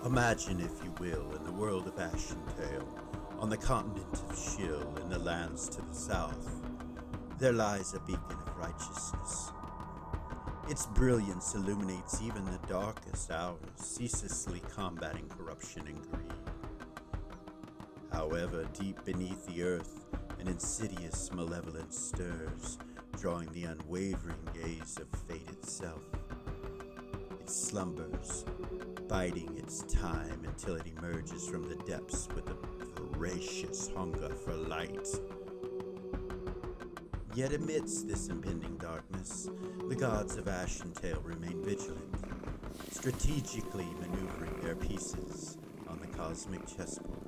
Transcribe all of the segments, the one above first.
Imagine, if you will, in the world of Ashentale, on the continent of Shill, in the lands to the south, there lies a beacon of righteousness. Its brilliance illuminates even the darkest hours, ceaselessly combating corruption and greed. However, deep beneath the earth, an insidious malevolence stirs, drawing the unwavering gaze of fate itself. It slumbers, biding its time until it emerges from the depths with a voracious hunger for light. Yet amidst this impending darkness, the gods of Ashentale remain vigilant, strategically maneuvering their pieces on the cosmic chessboard.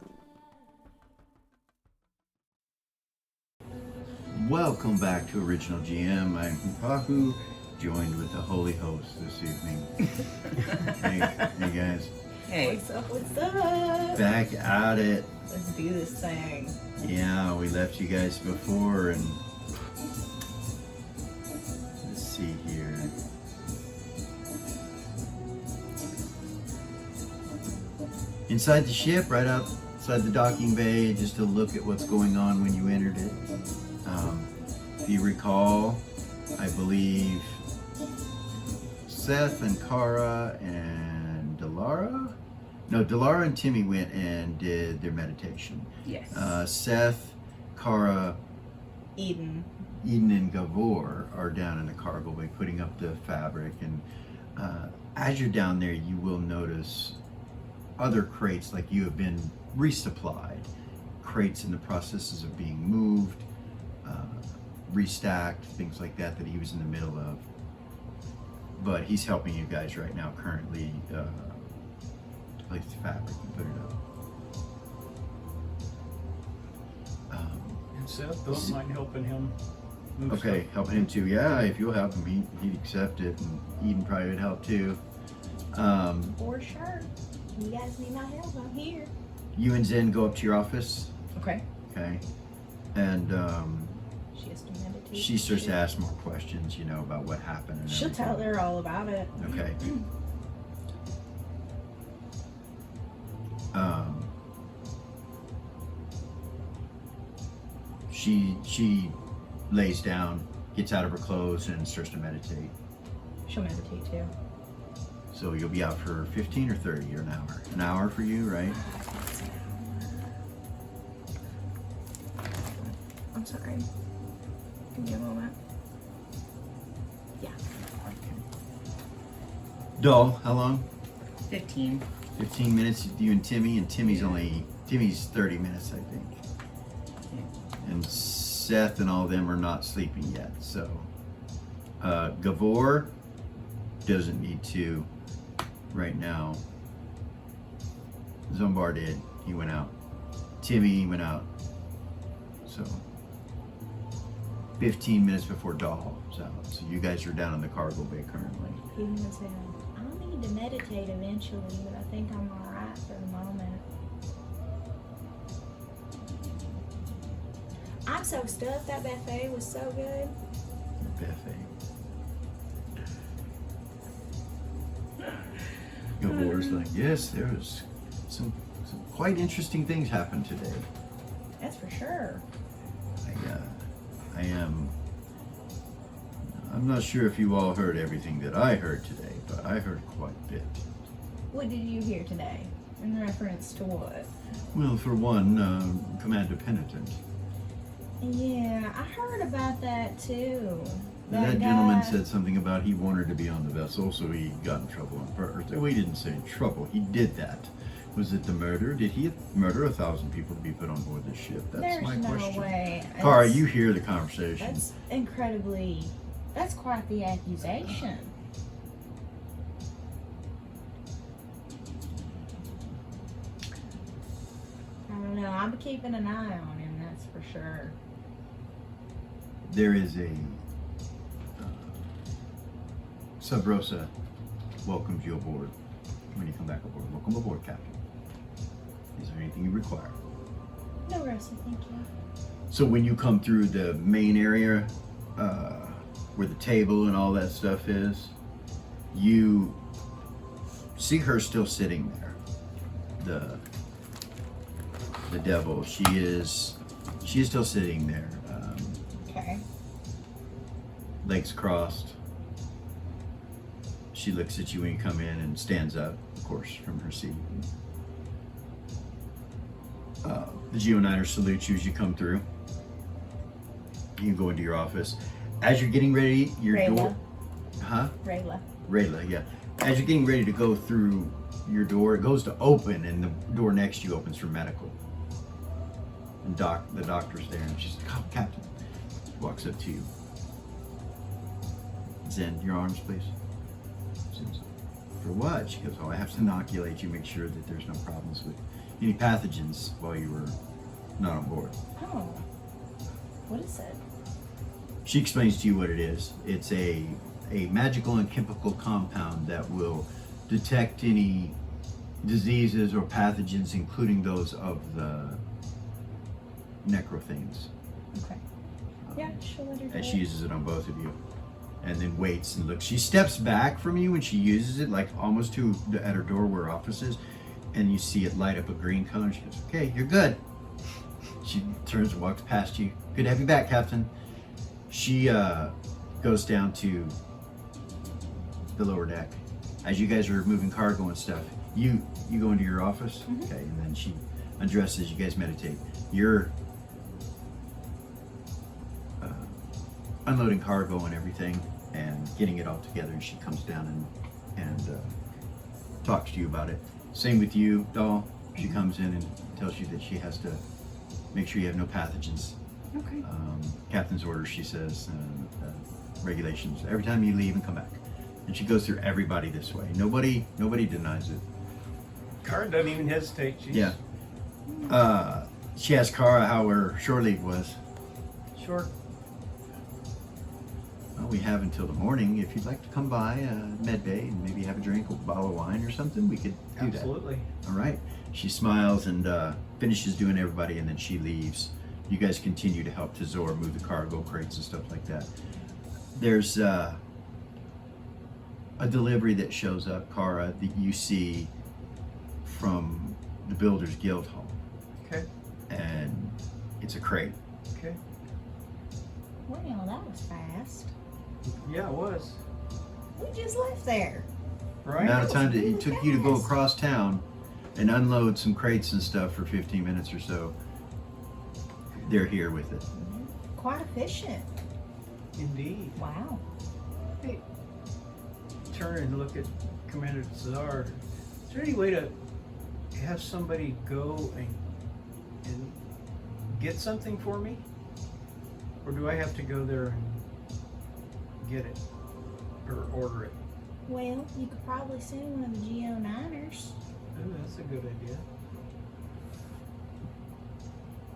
Welcome back to Original GM. I'm Hupahu, joined with the Holy Host this evening. Hey guys. Hey. What's up, what's up? Back at it. Let's do this thing. Yeah, we left you guys before, and let's see here. Inside the ship, right outside the docking bay, just to look at what's going on when you entered it. If you recall, I believe Seth and Kara and Delara and Timmy went and did their meditation. Yes. Seth, Kara, Eden, and Gavor are down in the cargo bay putting up the fabric, and as you're down there, you will notice other crates, like you have been resupplied, crates in the processes of being moved, restacked, things like that he was in the middle of. But he's helping you guys right now currently place the fabric and put it up. And Seth, don't mind helping him move Okay, stuff. helping him too. Yeah, if you'll help him, he'd accept it, and Eden probably would help too. for sure. You guys need my help, I'm here. You and Zen go up to your office, Okay. okay? And She has to meditate. she starts to ask more questions, about what happened. And She'll tell everything. her all about it. Okay. She lays down, gets out of her clothes, and starts to meditate. She'll meditate too. So you'll be out for 15 or 30 or an hour. An hour for you, right? I'm sorry. Give me a moment. Yeah. Doll, how long? 15. 15 minutes, you and Timmy's Timmy's 30 minutes, I think. And Seth and all of them are not sleeping yet, so. Gavor doesn't need to right now. Zombar did, he went out. Timmy went out, so. 15 minutes before Doll is out, so you guys are down in the cargo bay currently. Eden was saying, I'll need to meditate eventually, but I think I'm alright for the moment. I'm so stuffed. That buffet was so good. Gavor's like, yes, there was some quite interesting things happened today. That's for sure. I'm not sure if you all heard everything that I heard today, but I heard quite a bit. What did you hear today? In reference to what? Well, for one, Commander Penitent. Yeah, I heard about that too. That gentleman said something about he wanted to be on the vessel, so he got in trouble on purpose. Well, he didn't say in trouble. He did that. Was it the murder? Did he murder 1,000 people to be put on board this ship? That's my There's no question. way. Kara, you hear the conversation. That's quite the accusation. I don't know. I'm keeping an eye on him, that's for sure. There is a Sub Rosa welcomes you aboard when you come back aboard. Welcome aboard, Captain. Is there anything you require? No, Russell, thank you. So when you come through the main area, where the table and all that stuff is, you see her still sitting there. the devil. She is still sitting there, Okay. legs crossed. She looks at you when you come in and stands up, of course, from her seat. The Geoniner salutes you as you come through. You can go into your office. As you're getting ready, your Rayla. door... Huh? Rayla, yeah. As you're getting ready to go through your door, it goes to open, and the door next to you opens for medical. And the doctor's there, and she's like, "Oh, Captain." She walks up to you. "Zen, your arms, please." Zen's, "For what?" She goes, "Oh, I have to inoculate you, make sure that there's no problems with any pathogens while you were not on board." Oh. What is it? She explains to you what it is. It's a magical and chemical compound that will detect any diseases or pathogens, including those of the necrothings. Okay. Yeah, she'll let her do And it. she uses it on both of you. And then waits and looks. She steps back from you when she uses it, like almost at her door where her office is, and you see it light up a green cone. She goes, "Okay, you're good." She turns and walks past you. "Good to have you back, Captain." She goes down to the lower deck. As you guys are moving cargo and stuff, you go into your office. Mhm. Okay, and then she undresses. You guys meditate. You're unloading cargo and everything and getting it all together, and she comes down and talks to you about it. Same with you, doll. She comes in and tells you that she has to make sure you have no pathogens. Okay. Captain's orders, she says, regulations, every time you leave and come back. And she goes through everybody this way. Nobody denies it. Kara doesn't even hesitate. She's Yeah. She asked Kara how her shore leave was. short. Well, we have until the morning. If you'd like to come by med bay and maybe have a drink or a bottle of wine or something, we could do Absolutely. that. All right. She smiles and finishes doing everybody, and then she leaves. You guys continue to help Tazor move the cargo crates and stuff like that. There's a delivery that shows up, Kara, that you see from the Builders Guild Hall. Okay. And it's a crate. Okay. Well, that was fast. Yeah, it was. We just left there. Right? Amount of time That was it took you to go fast. across town and unload some crates and stuff for 15 minutes or so. They're here with it. Quite efficient. Indeed. Wow. Hey, turn and look at Commander Cesar. Is there any way to have somebody go and get something for me? Or do I have to go there and get it? Or order it? Well, you could probably send one of the Geoniners. Oh, that's a good idea.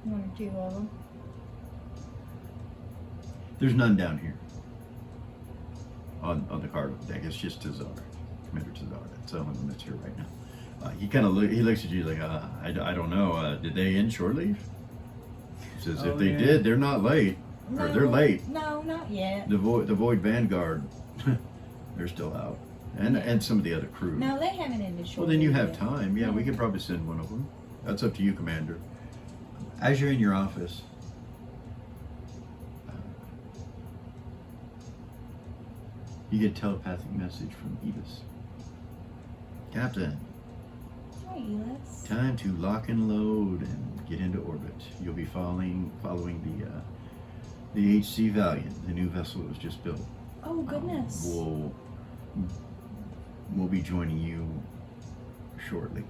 One or two of them. There's none down here on the cargo deck. It's just Tazar, Commander Tazar. That's the only one that's here right now. He kind of he looks at you like, I don't know. Did they end shore leave? He says, Oh, if they yeah. did, they're not late. Or they're late. No, not yet. The Void Vanguard, they're still out. And some of the other crew. No, they haven't ended short. Well, then you have time. Yeah, we could probably send one of them. That's up to you, Commander. As you're in your office, you get a telepathic message from Evis. Captain, Hi, Elis. time to lock and load and get into orbit. You'll be following the HC Valiant, the new vessel that was just built. Oh, goodness. We'll be joining you shortly.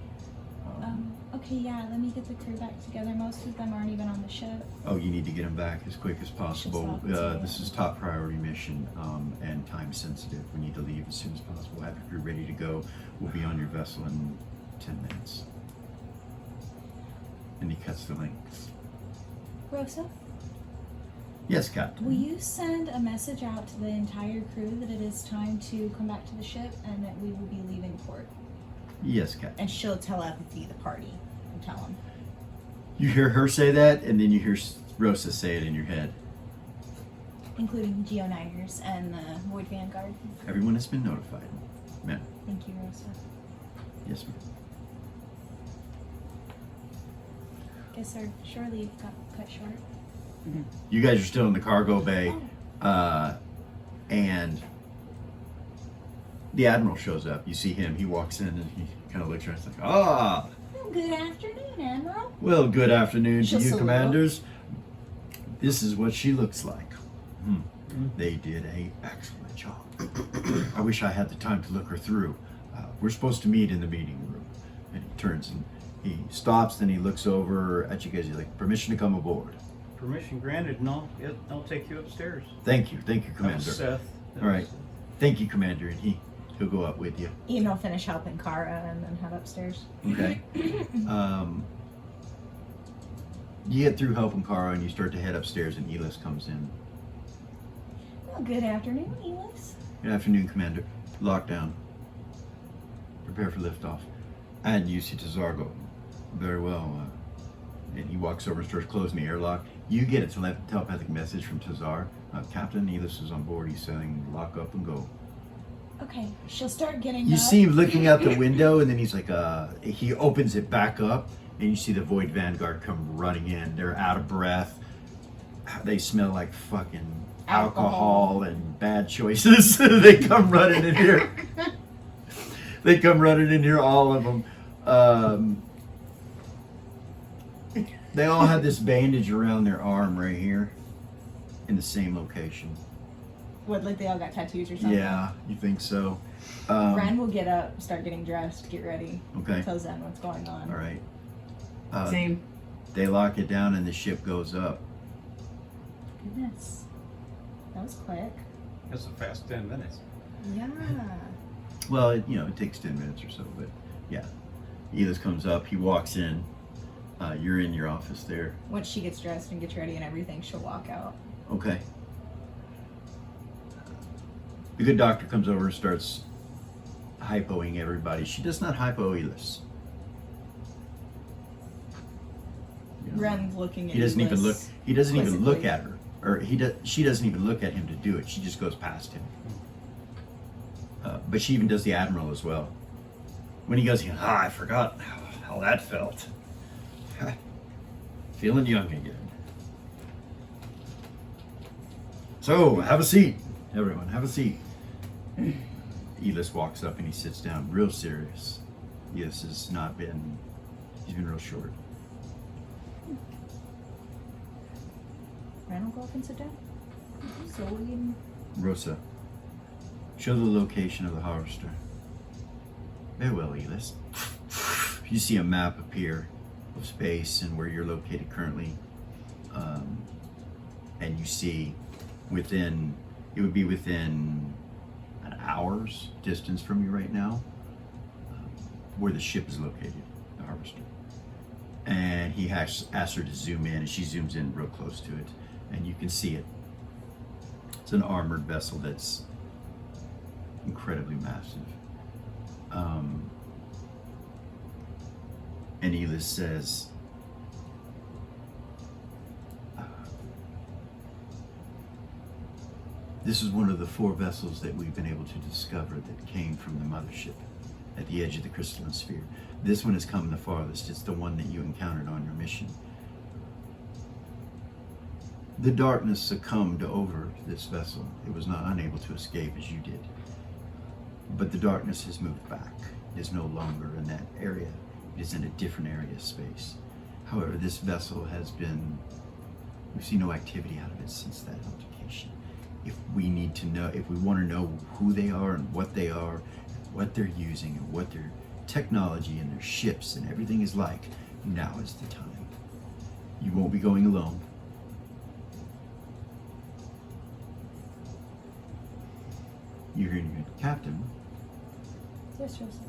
Okay, yeah, let me get the crew back together. Most of them aren't even on the ship. Oh, you need to get them back as quick as possible. Just off, This is top priority mission and time sensitive. We need to leave as soon as possible. Have your crew ready to go. We'll be on your vessel in 10 minutes. And he cuts the link. Rosa, Yes, Captain. will you send a message out to the entire crew that it is time to come back to the ship and that we will be leaving port? Yes, Captain. And she'll telepathy the party and tell them. You hear her say that, and then you hear Rosa say it in your head. Including the Geoniners and the Void Vanguard. Everyone has been notified. Ma'am. Thank you, Rosa. Yes, ma'am. guess our shore leave got cut short. You guys are still in the cargo bay, and the Admiral shows up. You see him. He walks in and he kind of looks around. It's like, ah. Well, good afternoon, Admiral. Well, good afternoon She'll to you, salute. Commanders. This is what she looks like. They did a excellent job. I wish I had the time to look her through. We're supposed to meet in the meeting room. And he turns and he stops, then he looks over at you guys. He's like, permission to come aboard. Permission granted, and I'll take you upstairs. Thank you, That Commander. was Seth. That All right. was- Thank you, Commander, and he'll go up with you. Ian will finish helping Kara and then head upstairs. Okay. You get through helping Kara and you start to head upstairs, and Elis comes in. Well, good afternoon, Elis. Good afternoon, Commander. Lockdown. Prepare for liftoff. And you see Tazar go, very well. And he walks over and starts closing the airlock. You get a telepathic message from Tazar. Captain Elis is on board. He's saying, lock up and go. Okay, she'll start getting You up. see him looking out the window, and then he's like, he opens it back up, and you see the Void Vanguard come running in. They're out of breath. They smell like fucking alcohol and bad choices. They come running in here. They come running in here, all of them. They all have this bandage around their arm right here in the same location. What, like they all got tattoos or something? Yeah, you think so? Ren will get up, start getting dressed, get ready. Okay. Tell Zen what's going on. All right. Same. They lock it down and the ship goes up. Goodness. That was quick. That's a fast 10 minutes. Yeah. Well, it takes 10 minutes or so, but yeah. Elis comes up, he walks in. You're in your office there. Once she gets dressed and gets ready and everything, she'll walk out. Okay. The good doctor comes over and starts hypoing everybody. She does not hypo Elis. Ren's looking at He doesn't even look. Elis He doesn't even look quizzically. at her, or she doesn't even look at him to do it. She just goes past him. But she even does the Admiral as well. When he goes, I forgot how that felt. Feeling young again. So, have a seat, everyone. Have a seat. Elis walks up and he sits down, real serious. Elis has not been. He's been real short. Ren will go up and sit down. So we can... Rosa, show the location of the harvester. Very well, Elis. You see a map appear of space and where you're located currently. And you see it would be within an hour's distance from you right now, where the ship is located, the harvester. And he asks her to zoom in, and she zooms in real close to it, and you can see it. It's an armored vessel that's incredibly massive. And Elis says, this is one of the 4 vessels that we've been able to discover that came from the mothership at the edge of the crystalline sphere. This one has come the farthest. It's the one that you encountered on your mission. The darkness succumbed over this vessel. It was not unable to escape as you did. But the darkness has moved back. It is no longer in that area. It is in a different area of space. However, this vessel has been, we've seen no activity out of it since that altercation. If we want to know who they are and what they are, what they're using and what their technology and their ships and everything is like, now is the time. You won't be going alone. You're hearing your captain. Yes, Rosa.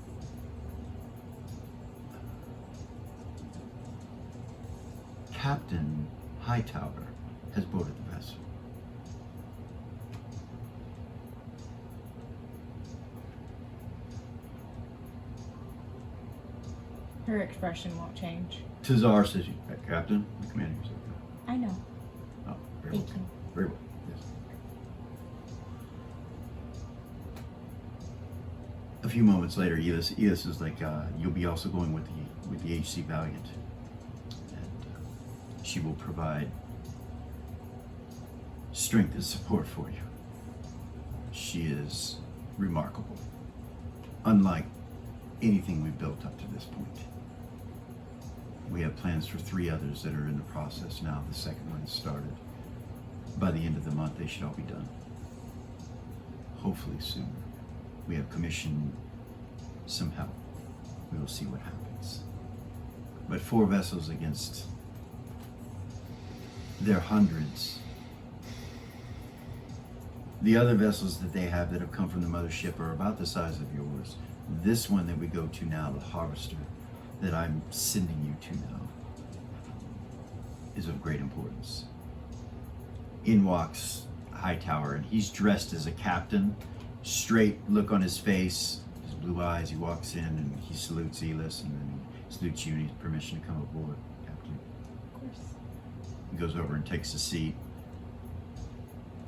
Captain Hightower has boarded the vessel. Her expression won't change. Tazar says, Captain, the commander says, I know. oh, very well. Thank you. Very well, yes. A few moments later, Elis is like, you'll be also going with the HC Valiant. And She will provide strength and support for you. She is remarkable, unlike anything we've built up to this point. We have plans for 3 others that are in the process now. The second one has started. By the end of the month, they should all be done. Hopefully sooner. We have commissioned some help. We will see what happens. But 4 vessels against their hundreds. The other vessels that they have that have come from the mothership are about the size of yours. This one that we go to now, the Harvester, that I'm sending you to now, is of great importance. In walks Hightower, and he's dressed as a captain, straight look on his face, his blue eyes. He walks in and he salutes Elis, and then he salutes you and he's permission to come aboard, Captain. Of course. He goes over and takes a seat.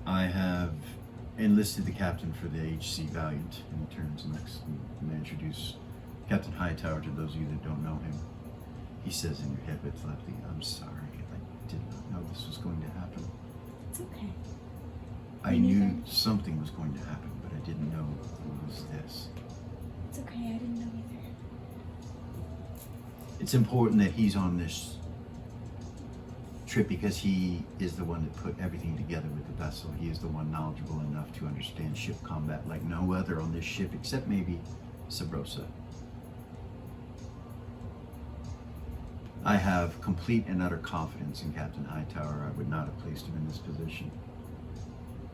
I have enlisted the captain for the HC Valiant, and he turns and looks and introduce Captain Hightower to those of you that don't know him. He says in your head with telepathy, "I'm sorry, I did not know this was going to happen. It's okay. I Me knew neither. something was going to happen, but I didn't know it was this." It's okay. I didn't know either. It's important that he's on this trip because he is the one that put everything together with the vessel. He is the one knowledgeable enough to understand ship combat like no other on this ship, except maybe Sabrosa. I have complete and utter confidence in Captain Hightower. I would not have placed him in this position.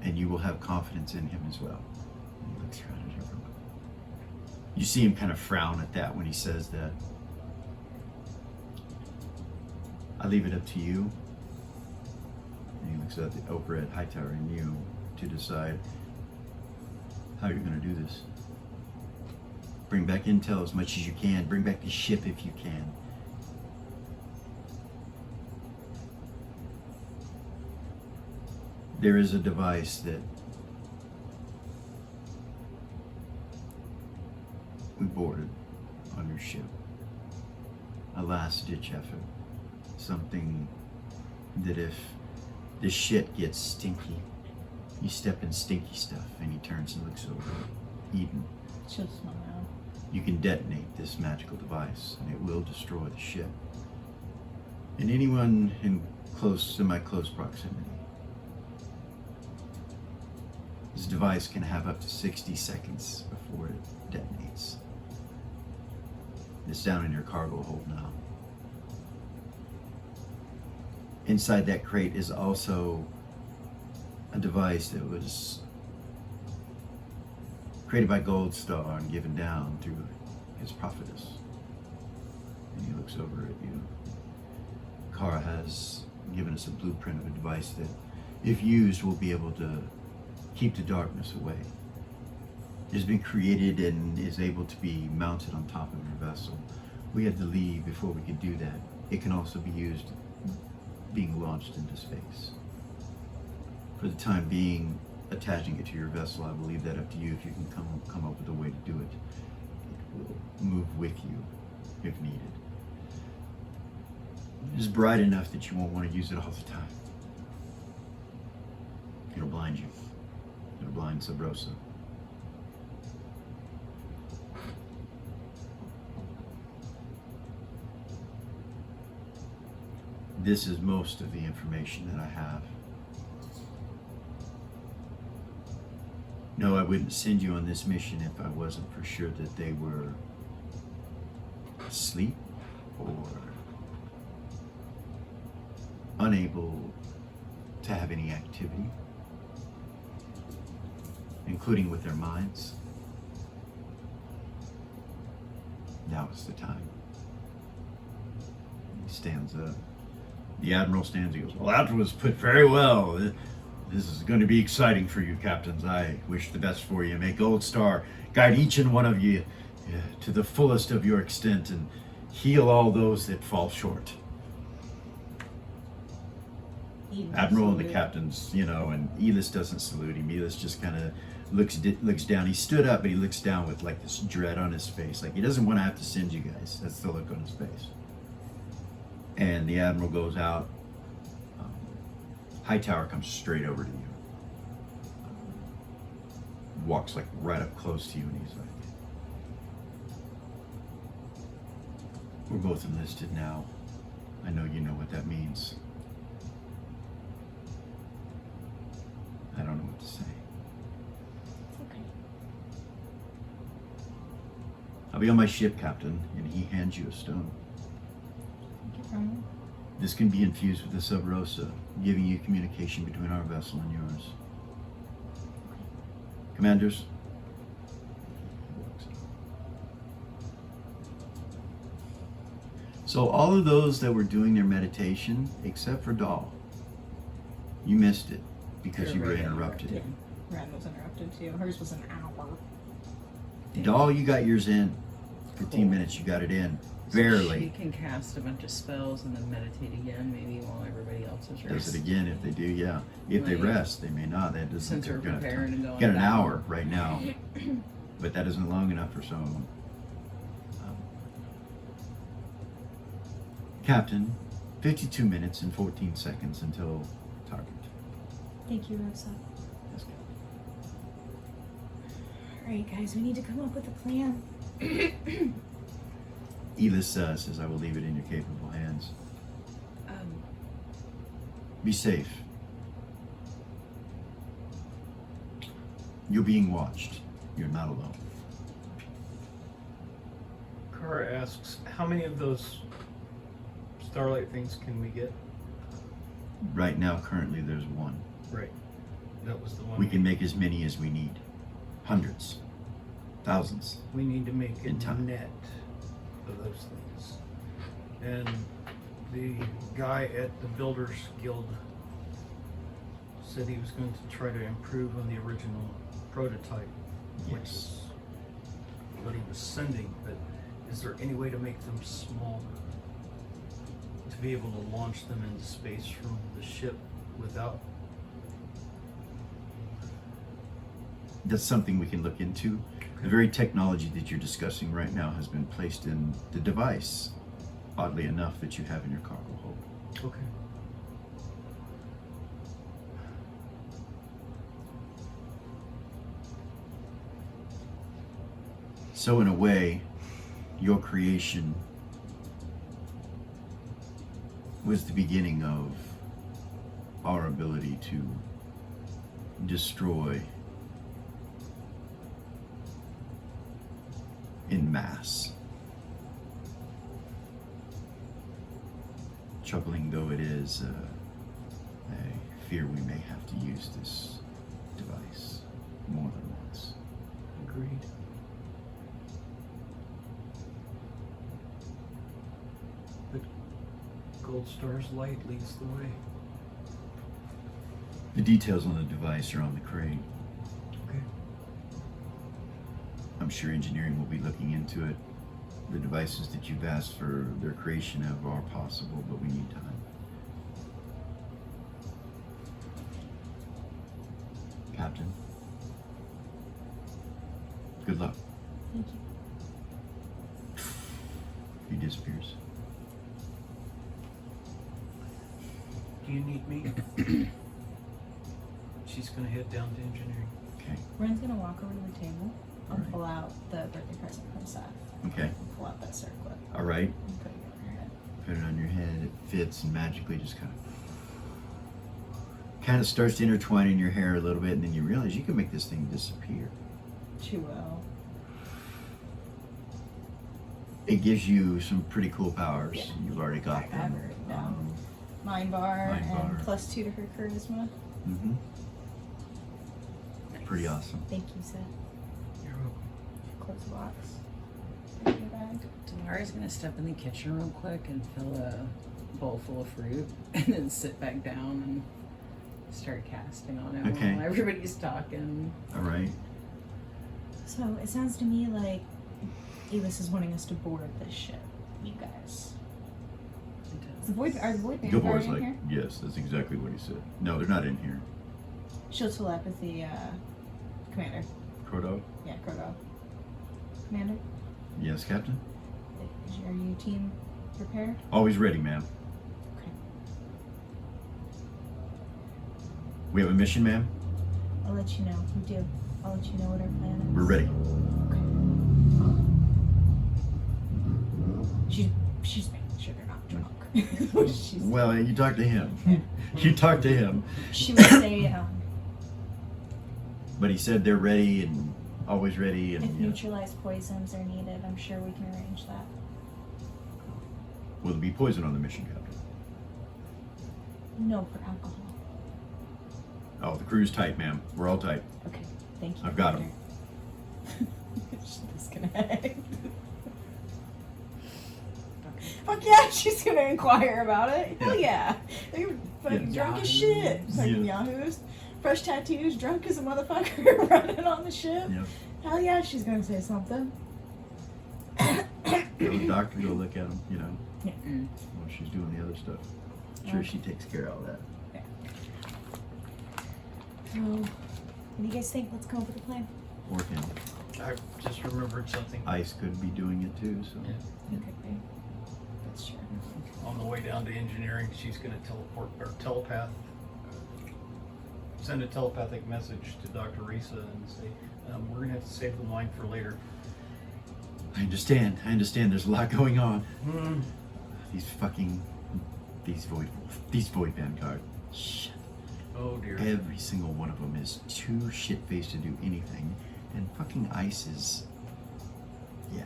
And you will have confidence in him as well. And he looks around at everyone. You see him kind of frown at that when he says that. I leave it up to you. And he looks over at Hightower and you to decide how you're going to do this. Bring back intel as much as you can. Bring back the ship if you can. There is a device that we boarded on your ship. A last-ditch effort. Something that if this shit gets stinky, you step in stinky stuff. And he turns and looks over at Eden. She'll smile. You can detonate this magical device and it will destroy the ship. And anyone in semi-close proximity. This device can have up to 60 seconds before it detonates. It's down in your cargo hold now. Inside that crate is also a device that was created by Gold Star and given down through his prophetess. And he looks over at you. Kara has given us a blueprint of a device that, if used, will be able to keep the darkness away. It has been created and is able to be mounted on top of your vessel. We had to leave before we could do that. It can also be used being launched into space. For the time being, attaching it to your vessel, I will leave that up to you if you can come up with a way to do it. It will move with you if needed. It is bright enough that you won't want to use it all the time. It'll blind you. It'll blind Sabrosa. This is most of the information that I have. No, I wouldn't send you on this mission if I wasn't for sure that they were asleep or unable to have any activity, including with their minds. Now is the time. He stands up. The Admiral stands and goes, "Well, that was put very well. This is going to be exciting for you, captains. I wish the best for you. May Gold Star guide each and one of you to the fullest of your extent and heal all those that fall short." Admiral and the captains, and Elis doesn't salute him. Elis just kind of looks down. He stood up, but he looks down with like this dread on his face. Like he doesn't want to have to send you guys. That's the look on his face. And the Admiral goes out High tower comes straight over to you. Walks like right up close to you, and he's like, "We're both enlisted now. I know you know what that means. I don't know what to say. It's okay. I'll be on my ship, Captain," and he hands you a stone. Thank you, Brian. "This can be infused with the Sub Rosa, giving you communication between our vessel and yours. Commanders?" So all of those that were doing their meditation, except for Dahl, you missed it because you were interrupted. Ren was interrupted too. Hers was an hour. Dahl, you got yours in. 15 minutes, you got it in. Barely. She can cast a bunch of spells and then meditate again, maybe while everybody else is resting. Does it again if they do, yeah. If they Like, rest, they may not. That doesn't since we're they're gonna preparing to go on get an battle. hour right now. But that isn't long enough for some of them. Captain, 52 minutes and 14 seconds until target. Thank you, Rosa. Yes, Captain. Alright, guys, we need to come up with a plan. Elis says, "I will leave it in your capable hands. Be safe. You're being watched. You're not alone." Kara asks, how many of those starlight things can we get? Right now, currently, there's one. Right. That was the one. We can make as many as we need. Hundreds. Thousands. We need to make a In time. net of those things. And the guy at the Builders Guild said he was going to try to improve on the original prototype, which Yes. is what he was sending. But is there any way to make them smaller? To be able to launch them into space from the ship without... That's something we can look into. The very technology that you're discussing right now has been placed in the device, oddly enough, that you have in your cargo hold. Okay. So in a way, your creation was the beginning of our ability to destroy in mass. Troubling though it is, I fear we may have to use this device more than once. Agreed. But Gold Star's light leads the way. The details on the device are on the crate. Okay. I'm sure engineering will be looking into it. The devices that you've asked for their creation of are possible, but we need time. Captain, good luck. Thank you. He disappears. Do you need me? She's gonna head down to engineering. Okay, Ren's gonna walk over to the table and Alright. pull out the birthday present from Seth. okay, Pull out that circlet all right. and put it on her head. Put it on your head, it fits and magically just kind of starts to intertwine in your hair a little bit, and then you realize you can make this thing disappear. She will. It gives you some pretty cool powers. Yeah. You've already got I have them. it written down. Mind bar Mind bar. and +2 to her charisma. Mm-hmm. Pretty awesome. Thank you, Seth. You're welcome. Close the box. Put it in your bag. Delara's gonna step in the kitchen real quick and fill a bowl full of fruit and then sit back down and start casting on it Okay. while everybody's talking. All right. So it sounds to me like Elis is wanting us to board this ship. You guys. Is the void, are the void bears Gilmore's in like, here? yes, that's exactly what he said. No, they're not in here. She'll telepathy, Commander. Crodo? Yeah, Krogo. Commander, Yes, Captain? are you team prepared? Always ready, ma'am. Okay. We have a mission, ma'am? I'll let you know. We do. I'll let you know what our plan is. We're ready. She's making sure they're not drunk. Well, you talk to him. You talk to him. She would say, But he said they're ready and always ready. And if you know. neutralized poisons are needed, I'm sure we can arrange that. Will there be poison on the mission, Captain? No, for alcohol. Oh, the crew's tight, ma'am. We're all tight. Okay, thank you. I've got him. She's disconnect. Fuck yeah, she's gonna inquire about it. Hell yeah. They're fucking drunk as shit. Fucking yahoos. Fresh tattoos, drunk as a motherfucker, running on the ship. Yep. Hell yeah, she's gonna say something. Go to the doctor, go look at him, you know. Yeah. While she's doing the other stuff. I'm sure she takes care of all that. Yeah. So, what do you guys think? Let's come up with a plan. Or him. I just remembered something. Ice could be doing it too, so. Yeah. Okay, great. That's true. On the way down to engineering, she's going to teleport or send a telepathic message to Dr. Risa and say, we're going to have to save the line for later. I understand. There's a lot going on. Hmm. These void vanguard. Shit. Oh dear. Every single one of them is too shit-faced to do anything. And fucking Ice is, yeah.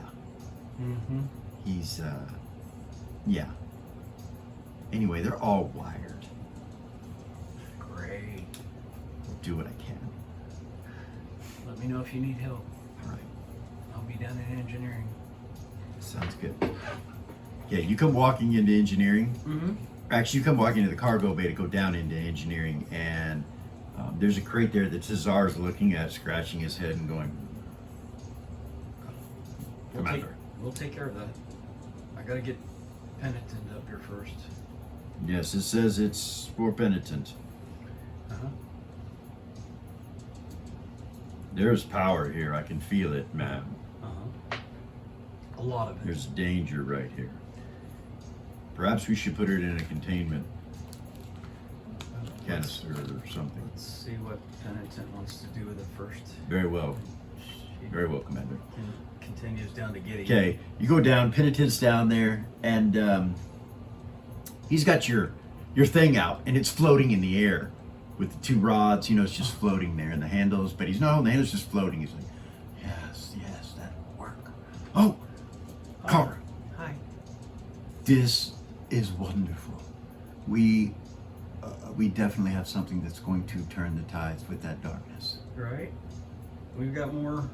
Mm-hmm. He's, yeah. Anyway, they're all wired. Great. I'll do what I can. Let me know if you need help. All right. I'll be down in engineering. Sounds good. Yeah, you come walking into engineering. Mm-hmm. Actually, you come walking into the cargo bay to go down into engineering, and there's a crate there that Cesar's looking at, scratching his head and going, Commander. We'll take care of that. I gotta get Penitent up here first. Yes, it says it's for Penitent. Uh-huh. There's power here. I can feel it, ma'am. Uh-huh. A lot of it. There's danger right here. Perhaps we should put it in a containment canister or something. Let's see what Penitent wants to do with it first. Very well. She Very well, Commander. continues down to Giddy. Okay, you go down, Penitent's down there, and he's got your thing out, and it's floating in the air with the two rods. You know, it's just floating there, and the handles, but he's not holding the handles, just floating. He's like, yes, that'll work. Oh, Cara, Hi. this is wonderful. We definitely have something that's going to turn the tides with that darkness. Right. We've got more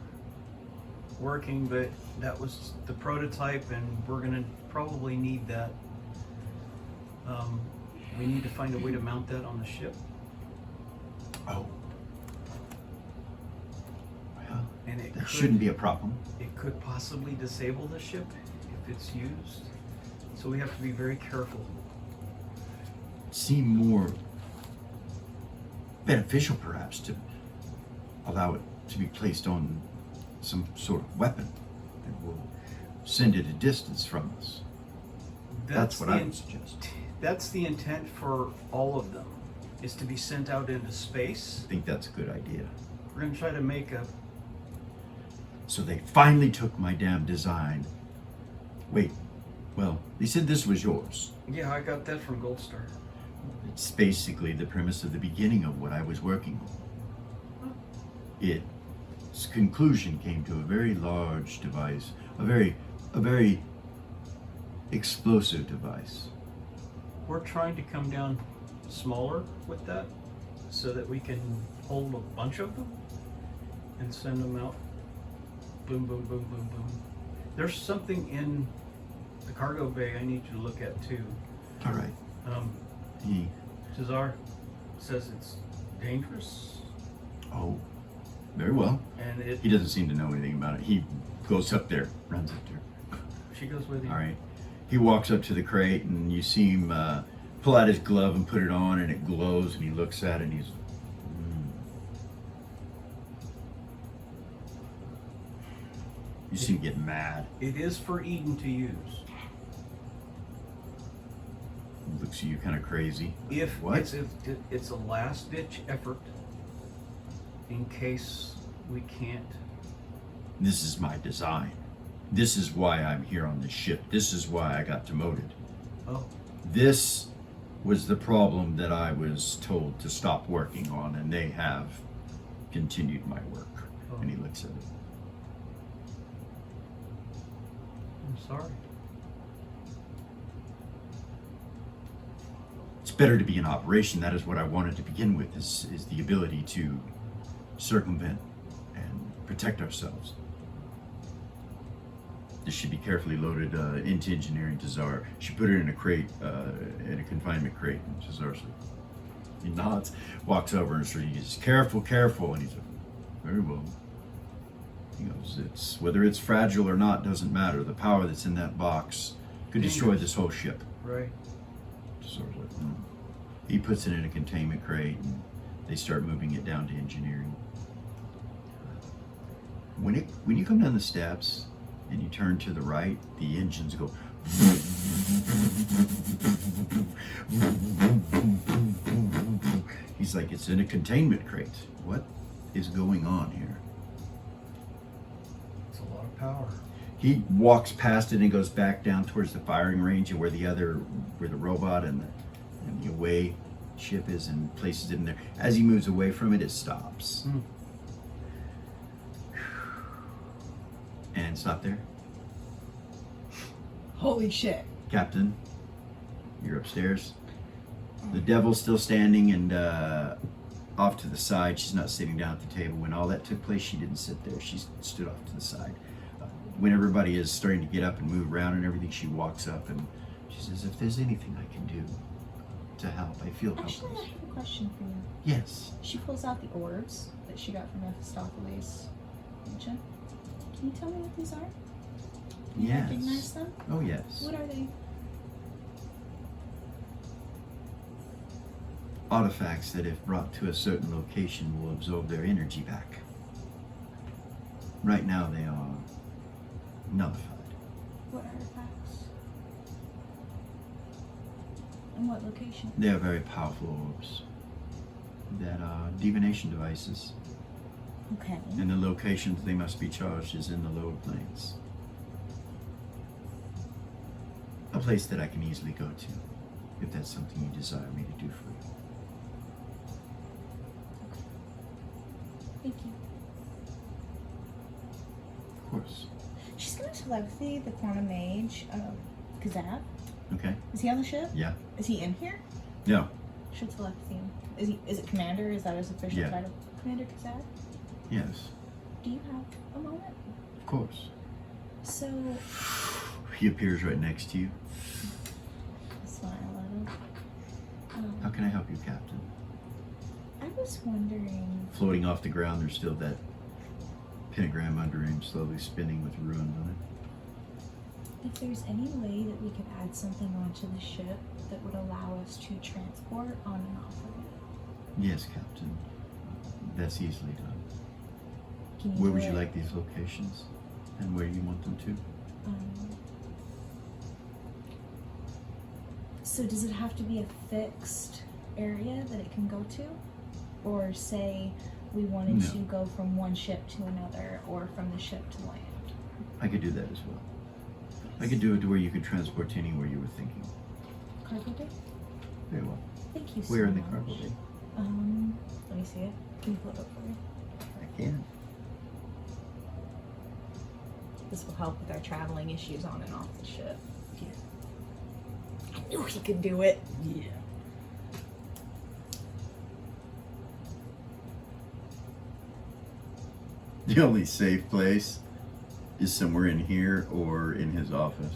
working, but that was the prototype, and we're gonna probably need that. We need to find a way to mount that on the ship. Oh. Well, And it that shouldn't be a problem. It could possibly disable the ship if it's used. So we have to be very careful. Seem more beneficial, perhaps, to allow it to be placed on some sort of weapon that will send it a distance from us. That's what I would suggest. That's the intent for all of them, is to be sent out into space. I think that's a good idea. We're gonna try to make a... So they finally took my damn design. Wait, well, they said this was yours. Yeah, I got that from Gold Star. It's basically the premise of the beginning of what I was working on. Its conclusion came to a very large device, a very explosive device. We're trying to come down smaller with that so that we can hold a bunch of them and send them out. Boom, boom, boom, boom, boom. There's something in the cargo bay I need you to look at too. All right. He, Cesar says it's dangerous, oh, very well. and it. He doesn't seem to know anything about it. He goes up there, runs up there. She goes with you. All right. He walks up to the crate, and you see him pull out his glove and put it on, and it glows, and he looks at it, and he's, You see him get mad. It is for Eden to use. He looks looks at you kind of crazy. If What? it's a last ditch effort in case we can't. This is my design. This is why I'm here on this ship. This is why I got demoted. Oh, This was the problem that I was told to stop working on, and they have continued my work. Oh. And he looks at it. I'm sorry. It's better to be in operation. That is what I wanted to begin with, is the ability to circumvent and protect ourselves. This should be carefully loaded into engineering to Czar. She put it in a crate, in a confinement crate, and Czar's like, he nods, walks over and he says, careful, careful, and he's like, very well. He goes, it's whether it's fragile or not doesn't matter. The power that's in that box could destroy this whole ship. Right. Sort of like, He puts it in a containment crate, and they start moving it down to engineering. When you come down the steps and you turn to the right, the engines go. He's like, it's in a containment crate. What is going on here? It's a lot of power. He walks past it and goes back down towards the firing range, and where the robot and the away ship is, and places it in there. As he moves away from it, it stops. And it's not there. Holy shit. Captain, you're upstairs. The devil's still standing and off to the side. She's not sitting down at the table. When all that took place, she didn't sit there. She stood off to the side. When everybody is starting to get up and move around and everything, she walks up and she says, if there's anything I can do to help, I feel Actually, helpless. I have a question for you. Yes. She pulls out the orbs that she got from Mephistopheles' ancient. Can you tell me what these are? Can you Yes. recognize them? Oh, yes. What are they? Artifacts that, if brought to a certain location, will absorb their energy back. Right now, they are nullified. What artifacts? And what location? They are very powerful orbs that are divination devices, Okay. and the locations they must be charged is in the lower planes. A place that I can easily go to, if that's something you desire me to do for you. Thank you. Of course. She's gonna telepathy the quantum mage of Kazab. Okay. Is he on the ship? Yeah. Is he in here? No. She'll telepathy him. Is it Commander? Is that his official Yeah. title? Commander Kazab? Yes. Do you have a moment? Of course. So, He appears right next to you. smile at him. How can I help you, Captain? I was wondering, Floating off the ground, there's still that pentagram under him, slowly spinning with ruins on it. if there's any way that we could add something onto the ship that would allow us to transport on and off of it. Yes, Captain. That's easily done. Can you Where do would you it? like these locations? And where do you want them to? So does it have to be a fixed area that it can go to? Or say we wanted No. to go from one ship to another or from the ship to land? I could do that as well. I could do it to where you could transport to anywhere you were thinking. Cargo bay? Very well. Thank you so Where much. in the cargo bay? Let me see it. Can you pull it up for me? I can. This will help with our traveling issues on and off the ship. Yeah. I knew he could do it. Yeah. The only safe place is somewhere in here or in his office.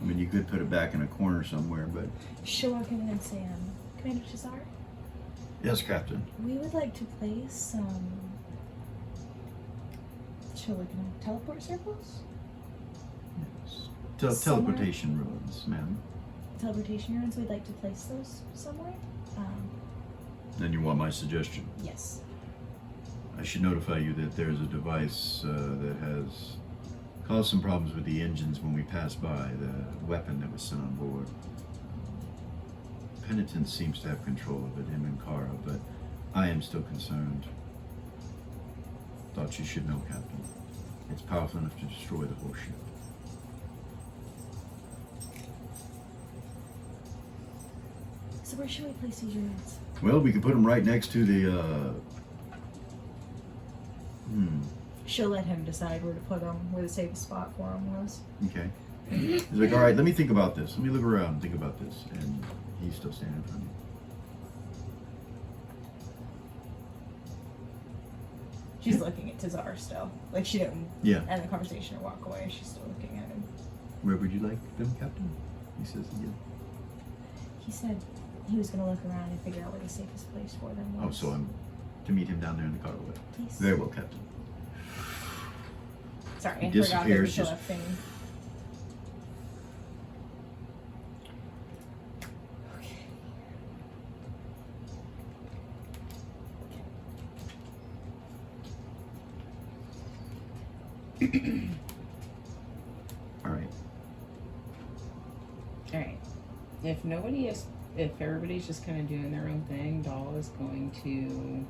I mean, you could put it back in a corner somewhere, but... Sure, Commander Sam. Commander Cesar? Yes, Captain. We would like to place, shall we connect teleport circles? Yes. Somewhere- Teleportation ruins, ma'am. Teleportation runes, we'd like to place those somewhere. Then you want my suggestion? Yes. I should notify you that there's a device that has caused some problems with the engines when we passed by, the weapon that was sent on board. Penitence seems to have control of it, him and Kara, but I am still concerned. Thought you should know, Captain. It's powerful enough to destroy the whole ship. So where should we place these units? Well, we could put them right next to the, She'll let him decide where to put them, where the safest spot for them was. Okay. He's like, all right, let me think about this. Let me look around and think about this. And he's still standing in front of me. She's looking at Tazar still. Like she didn't end the conversation or walk away. She's still looking at him. Where would you like them, Captain? He says again. He said he was going to look around and figure out where the safest place for them was. Oh, so I'm to meet him down there in the cargo way. Please. Very well, Captain. Sorry, He I forgot there was disappears, still a thing. All right. All right. If everybody's just kind of doing their own thing, Doll is going to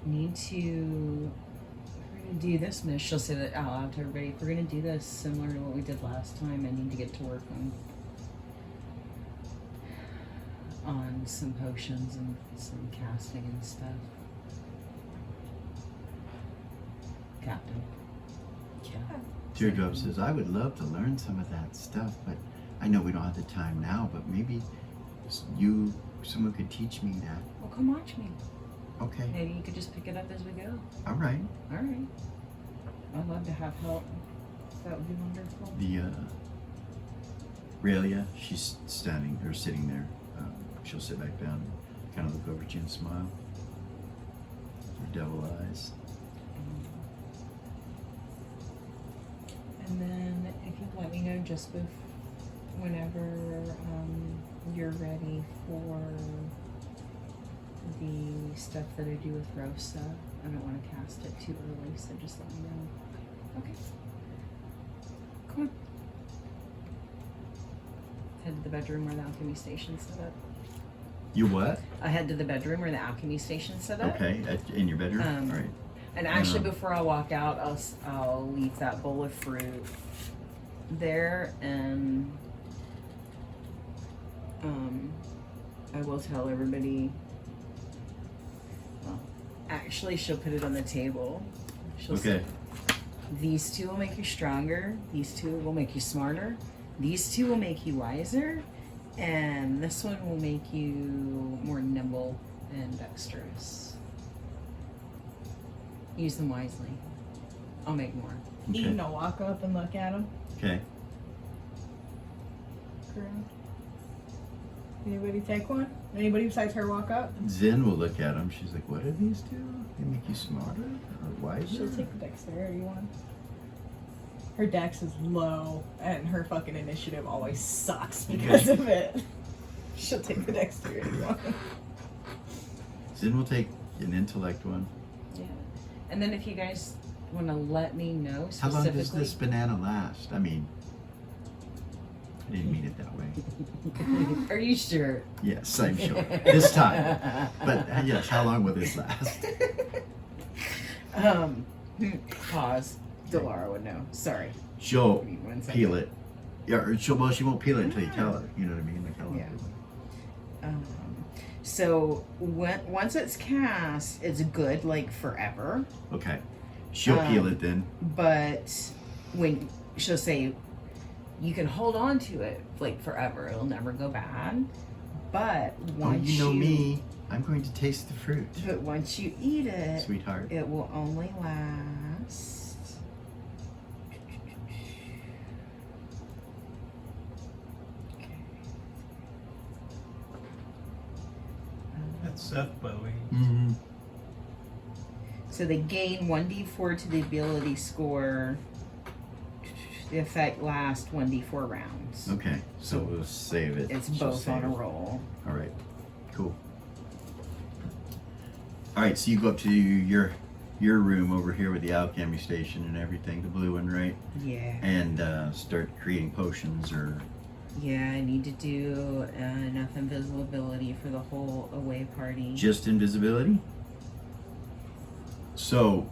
need to. We're gonna do this, Miss. She'll say that out loud to everybody. If we're gonna do this similar to what we did last time, I need to get to work on some potions and some casting and stuff. Captain. Yeah. Teardrop says, I would love to learn some of that stuff, but I know we don't have the time now, but maybe someone could teach me that. Well, come watch me. Okay. Maybe you could just pick it up as we go. All right. All right. I'd love to have help. That would be wonderful. The, Raelia, she's sitting there. She'll sit back down and kind of look over at you and smile. Her devil eyes. And then if you let me know just whenever you're ready for the stuff that I do with Rosa. I don't want to cast it too early, so just let me know. Okay. Come on. Head to the bedroom where the alchemy station's set up. You what? I head to the bedroom where the alchemy station's set up. Okay, in your bedroom? All right. And actually, before I walk out, I'll leave that bowl of fruit there, and I will tell everybody. Well, actually, she'll put it on the table. She'll say, these two will make you stronger. These two will make you smarter. These two will make you wiser, and this one will make you more nimble and dexterous. Use them wisely. I'll make more. Okay. Eden will walk up and look at him. Okay. Anybody take one? Anybody besides her walk up? Zen will look at him. She's like, what are these two? They make you smarter or wiser? She'll take the dexterity one. Her dex is low, and her fucking initiative always sucks because of it. She'll take the dexterity one. Zen will take an intellect one. Yeah. And then if you guys want to let me know How long specifically. does this banana last? I mean, I didn't mean it that way. Are you sure? Yes, I'm sure. This time. But yes, how long will this last? Pause. Delara would know. Sorry. She'll Give me 1 second. peel it. Yeah, or she won't peel it until you tell her. You know what I mean? Like how long Yeah. is it? So once it's cast, it's good like forever. Okay. She'll peel it then. But when she'll say, you can hold on to it like forever. It'll never go bad. But once you know me. I'm going to taste the fruit. But once you eat it, Sweetheart. it will only last. That's Seth Bowie. Mm-hmm. So they gain 1d4 to the ability score. The effect lasts 1d4 rounds. Okay, so we'll save it. It's She'll both save on a it. roll. All right, cool. All right, so you go up to your your room over here with the alchemy station and everything, the blue one, right? Yeah. And start creating potions or... Yeah, I need to do enough invisibility for the whole away party. Just invisibility? So...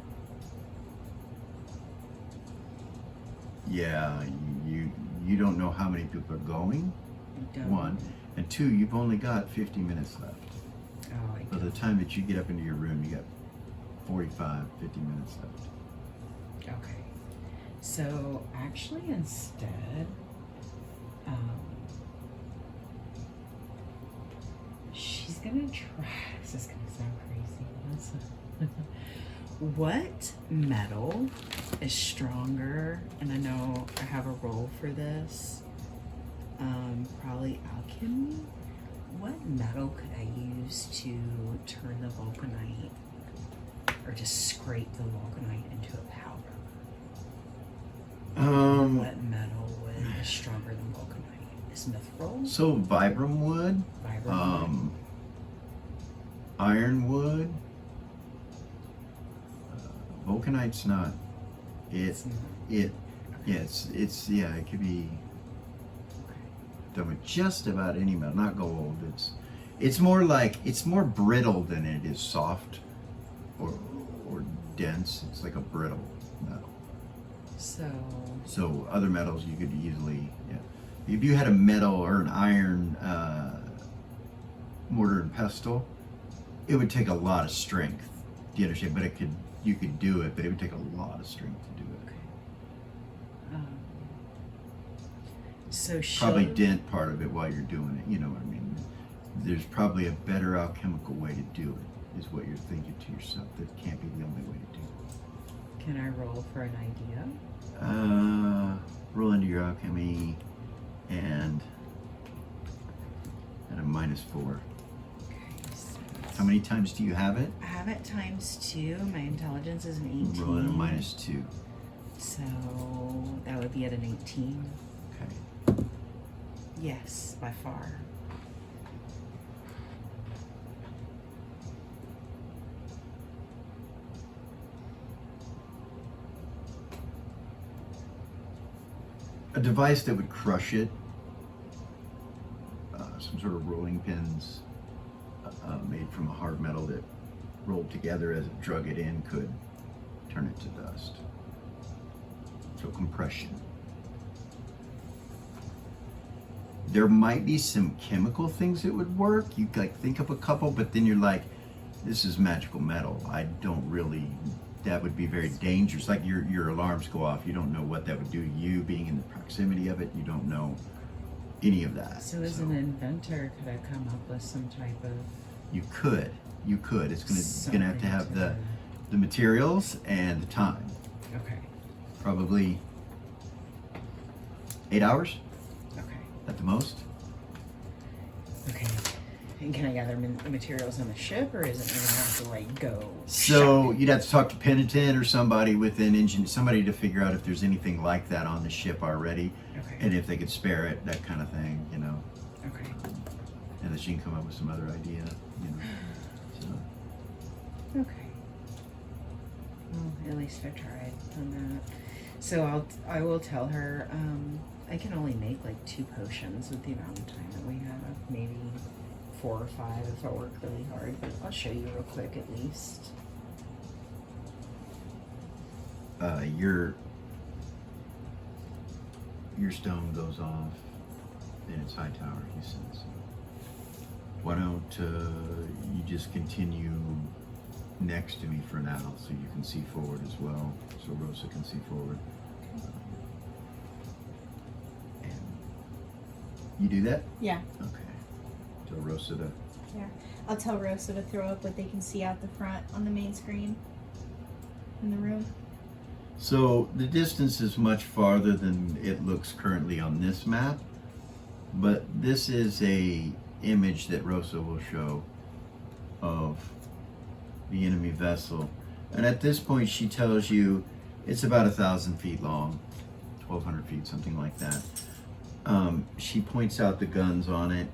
Yeah, you don't know how many people are going, I don't. one. And two, you've only got 50 minutes left. Oh, I By the time that you get up into your room, you got 45, 50 minutes left. Okay. So actually, instead, she's gonna try. This is gonna sound crazy. What metal is stronger? And I know I have a role for this. Probably alchemy. What metal could I use to turn the vulcanite, or to scrape the vulcanite into a powder? What metal is stronger than vulcanite? Is mithril? So vibram wood, iron wood, vulcanite's not. It's not. It could be done with just about any metal, not gold. It's more like, it's more brittle than it is soft or dense. It's like a brittle metal. So other metals you could easily, if you had a metal or an iron mortar and pestle, it would take a lot of strength. Do you understand? But you could do it, but it would take a lot of strength to do it. So Probably dent part of it while you're doing it, you know what I mean? There's probably a better alchemical way to do it, is what you're thinking to yourself. That can't be the only way to do it. Can I roll for an idea? Roll into your alchemy and at a -4. Okay. So How many times do you have it? I have it ×2. My intelligence is an 18. Roll at a -2. So that would be at an 18. Okay. Yes, by far. A device that would crush it, some sort of rolling pins made from a hard metal that rolled together as it drug it in, could turn it to dust. So compression. There might be some chemical things that would work. You like think of a couple, but then you're like, this is magical metal. I don't really, that would be very dangerous. Like your alarms go off. You don't know what that would do to you being in the proximity of it. You don't know any of that. So as an inventor, could I come up with some type of... You could. It's gonna have to have something the materials and the time. Okay. Probably 8 hours Okay. at the most. Okay. And can I gather materials on the ship, or is it going to have to like go? So shopping? you'd have to talk to Penitent or somebody within engine, somebody to figure out if there's anything like that on the ship already, Okay. and if they could spare it, that kind of thing, you know. Okay. And that you can come up with some other idea, you know. So. Okay. Well, at least I tried on that. So I will tell her I can only make like 2 potions with the amount of time that we have. Maybe 4 or 5 if I work really hard. But I'll show you real quick at least. Your stone goes off in its high tower, he says. Why don't you just continue next to me for now, so you can see forward as well, so Rosa can see forward. And you do that? Yeah. Okay. Tell Rosa to... Yeah. I'll tell Rosa to throw up what they can see out the front on the main screen in the room. So the distance is much farther than it looks currently on this map, but this is a image that Rosa will show of the enemy vessel. And at this point she tells you it's about 1,000 feet long, 1,200 feet, something like that. She points out the guns on it,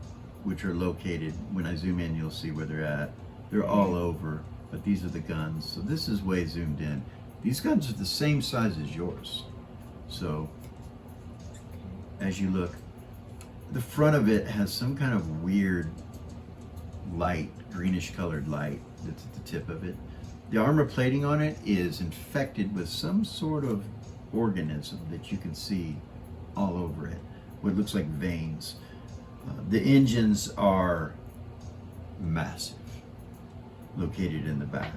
which are located, when I zoom in you'll see where they're at. They're all over but these are the guns. So this is way zoomed in. These guns are the same size as yours. So as you look, the front of it has some kind of weird light, greenish colored light that's at the tip of it. The armor plating on it is infected with some sort of organism that you can see all over it, what looks like veins. The engines are massive, located in the back.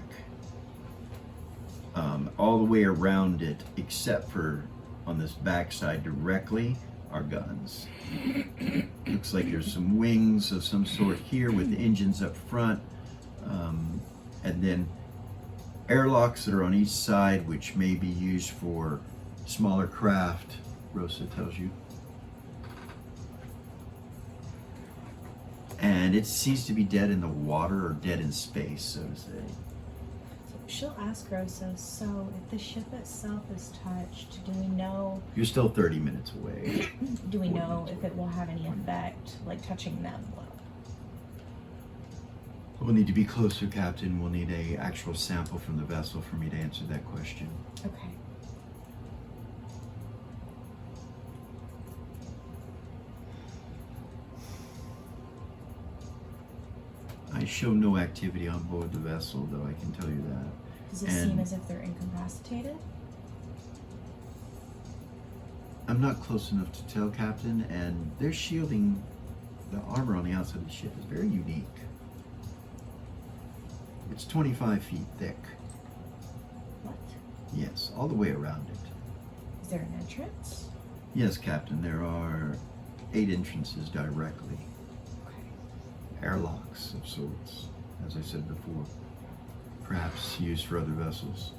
All the way around it, except for on this back side directly, are guns. Looks like there's some wings of some sort here with the engines up front, and then airlocks that are on each side, which may be used for smaller craft, Rosa tells you. And it seems to be dead in the water or dead in space, so to say. She'll ask Rosa, so if the ship itself is touched, do we know You're still 30 minutes away. do we know if it will have any effect, like touching them? We'll need to be closer, Captain. We'll need a actual sample from the vessel for me to answer that question. Okay. I show no activity on board the vessel, though, I can tell you that. Does it And- seem as if they're incapacitated? I'm not close enough to tell, Captain, and their shielding, the armor on the outside of the ship is very unique. It's 25 feet thick. What? Yes, all the way around it. Is there an entrance? Yes, Captain, there are 8 entrances directly. Okay. Airlocks of sorts, as I said before. Perhaps used for other vessels.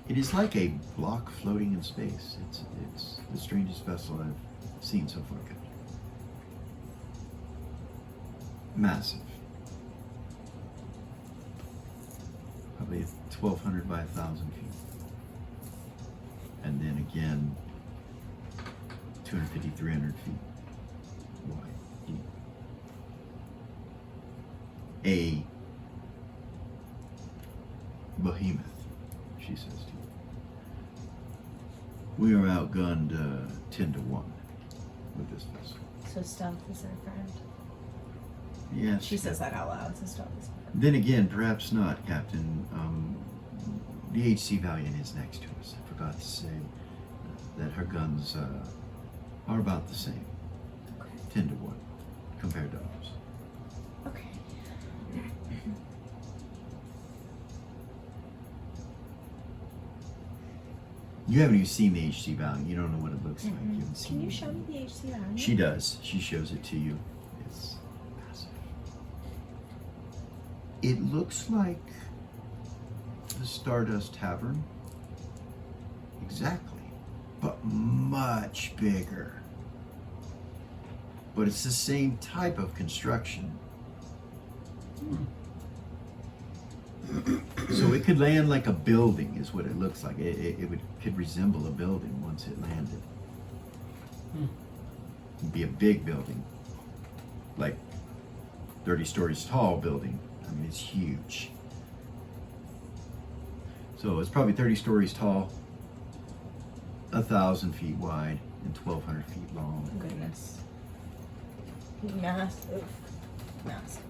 It is like a block floating in space. It's the strangest vessel I've seen so far, Captain. Massive. Probably 1,200 by 1,000 feet. And then again, 250, 300 feet wide, deep. A behemoth, she says to you. We are outgunned 10 to 1 with this vessel. So stealth is our friend. Yes. She says that out loud, so stealth is our friend. Then again, perhaps not, Captain. The HC Valiant is next to us. I forgot to say that her guns are about the same. Okay. 10 to 1 compared to ours. Okay. You haven't even seen the HC Valiant. You don't know what it looks like. You haven't seen Can you it. show me the HC value? She does. She shows it to you. It's massive. It looks like the Stardust Tavern. Exactly. But much bigger. But it's the same type of construction. So it could land like a building is what it looks like. It could resemble a building once it landed. It'd be a big building. Like 30 stories tall building. I mean, it's huge. So it's probably 30 stories tall, 1,000 feet wide, and 1,200 feet long. Goodness. Massive. Massive.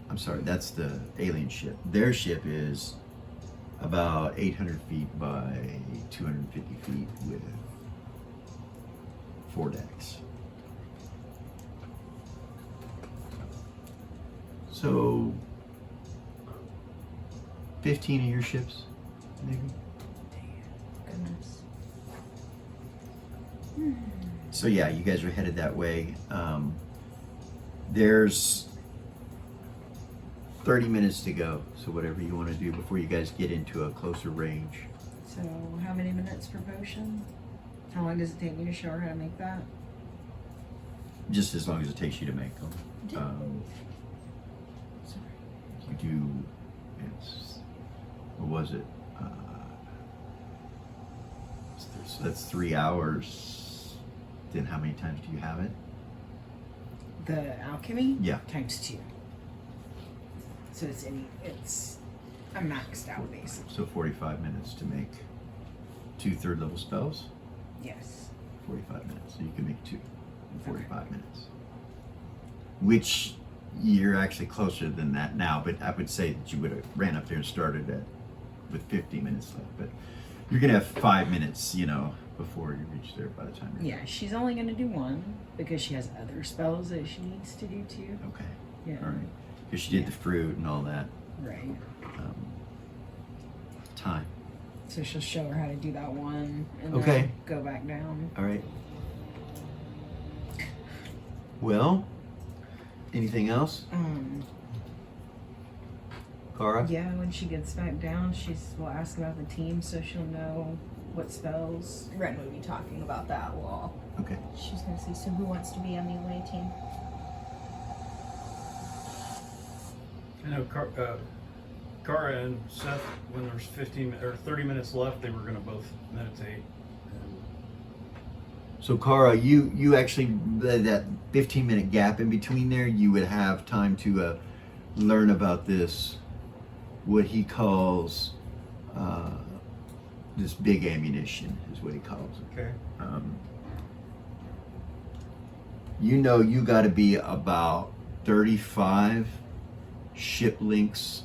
I'm sorry, that's the alien ship. Their ship is about 800 feet by 250 feet with 4 decks. So 15 of your ships, maybe? Goodness. So yeah, you guys are headed that way. There's 30 minutes to go, so whatever you want to do before you guys get into a closer range. So, how many minutes per potion? How long does it take me to show her how to make that? Just as long as it takes you to make them. Sorry. You do, what was it? So that's 3 hours then how many times do you have it? The alchemy? Yeah. Times 2. So it's a maxed out basically. So 45 minutes to make 2 third-level spells? Yes. 45 minutes. So you can make 2 in 45 minutes. Which you're actually closer than that now, but I would say that you would have ran up there and started with 50 minutes left. But you're going to have 5 minutes, before you reach there by the time you're Yeah, she's only going to do 1 because she has other spells that she needs to do too. Okay. Yeah. All right. Because she did the fruit and all that. Right. Time. So she'll show her how to do that one and Okay. then go back down. All right. Well, anything else? Cara? Yeah, when she gets back down, we'll ask about the team so she'll know what spells. Ren would be talking about that while Okay. she's gonna see. So who wants to be on the away team? I know Kara and Seth, when there's 15 or 30 minutes left, they were going to both meditate. So Cara, you actually, that 15-minute gap in between there, you would have time to learn about this, what he calls this big ammunition is what he calls it. Okay. You got to be about 35 ship links,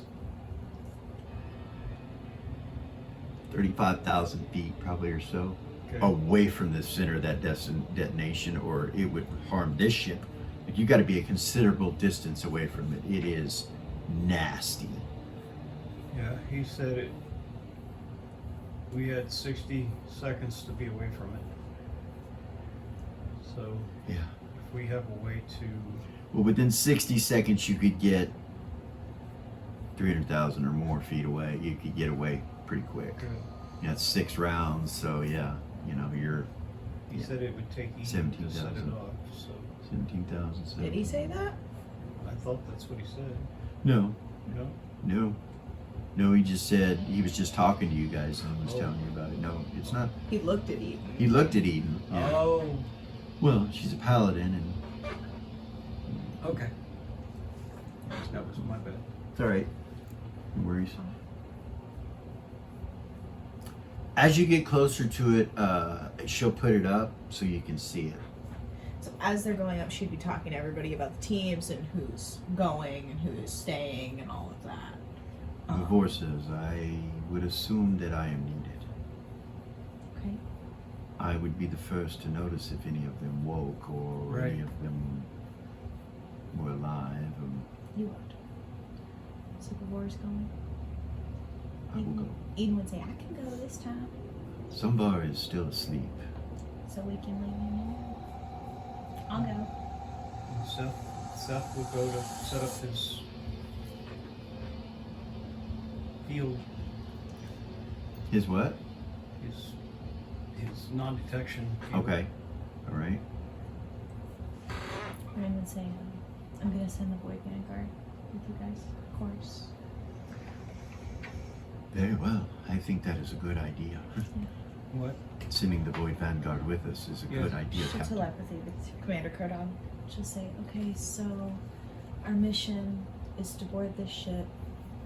35,000 feet probably or so, Okay. away from the center of that detonation, or it would harm this ship. Like, you got to be a considerable distance away from it. It is nasty. Yeah, he said it. We had 60 seconds to be away from it. So Yeah. if we have a way to, Well, within 60 seconds, you could get 300,000 or more feet away. You could get away pretty quick. It's 6 rounds, so yeah, you're he said it would take Eden to set it 17,000. off. So 17,000. Did he say that? I thought that's what he said. No, No. no. He just said he was just talking to you guys and was Oh. telling you about it. No, it's not. He looked at Eden. He looked at Eden. Yeah. Oh. Well, she's a paladin, and Okay. That was my bad. it's all right. No worries. As you get closer to it, she'll put it up so you can see it. So as they're going up, she'd be talking to everybody about the teams and who's going and who's staying and all of that. Vavor says, I would assume that I am needed. Okay. I would be the first to notice if any of them woke or any Right. of them were alive. You would. So the war's going. I will go. Eden would say, I can go this time. Sambar is still asleep. So we can leave him in. I'll go. And Seth would go to set up his field, His what? his non-detection field. Okay. All right. Ren would say, I'm going to send the boy Vanguard with you guys, of course. Very well. I think that is a good idea. What? Sending the Void Vanguard with us is a Yeah. good idea, She'll Captain. telepathy with Commander Cardon. She'll say, okay, so our mission is to board this ship,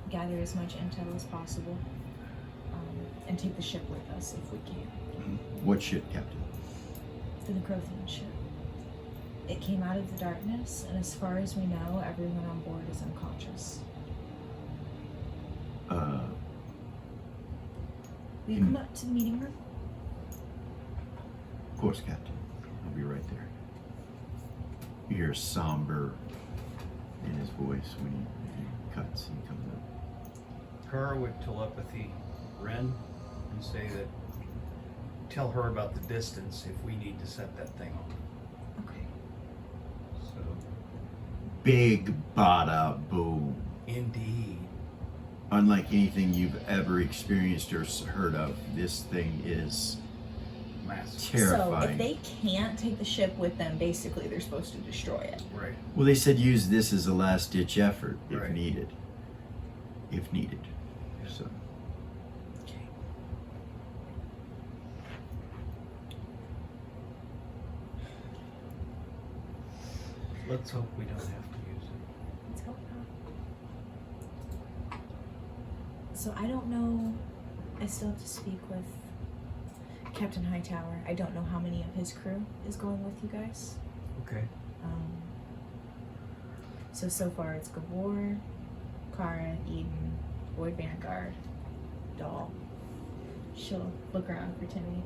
gather as much intel as possible, and take the ship with us if we can. What ship, Captain? The Necrothian ship. It came out of the darkness, and as far as we know, everyone on board is unconscious. Will you come up to the meeting room? Of course, Captain. I'll be right there. You hear somber in his voice when he cuts and comes up. Kara would telepathy Ren and say that, tell her about the distance if we need to set that thing on. Okay. So, Big bada boom. indeed. Unlike anything you've ever experienced or heard of, this thing is Massive. terrifying. So if they can't take the ship with them, basically they're supposed to destroy it. Right. Well, they said use this as a last-ditch effort if Right. needed. If needed. Yeah. So. Okay. Let's hope we don't have to use it. Let's hope not. So I don't know. I still have to speak with Captain Hightower. I don't know how many of his crew is going with you guys. Okay. So far it's Gabor, Kara, Eden, Void Vanguard, Doll. She'll look around for Timmy.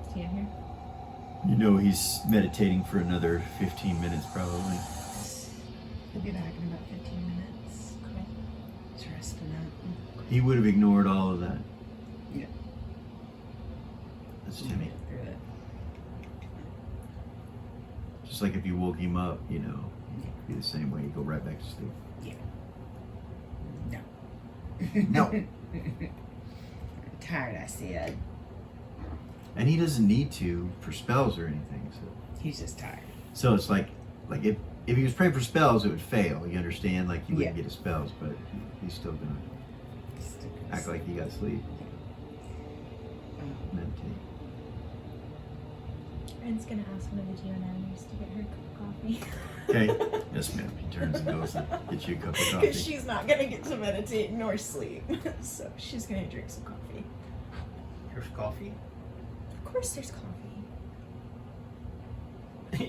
Is he in here? You know he's meditating for another 15 minutes probably. He'll be back in about 15 minutes. Okay. He's resting up. He would have ignored all of that. Yeah. That's Timmy. Good. Just like if you woke him up, you know, it'd be the same way. You go right back to sleep. Yeah. No. I'm tired, I said. And he doesn't need to for spells or anything. He's just tired. So it's like if he was praying for spells, it would fail. You understand? Like he wouldn't Yeah. get his spells, but he's still gonna act like he got sleep. Meditate. Ren's gonna ask one of the GNMs to get her a cup of coffee. Okay. Yes, ma'am. He turns and goes and gets you a cup of coffee. Because she's not gonna get to meditate nor sleep. So she's gonna drink some coffee. Here's coffee. Of course there's coffee.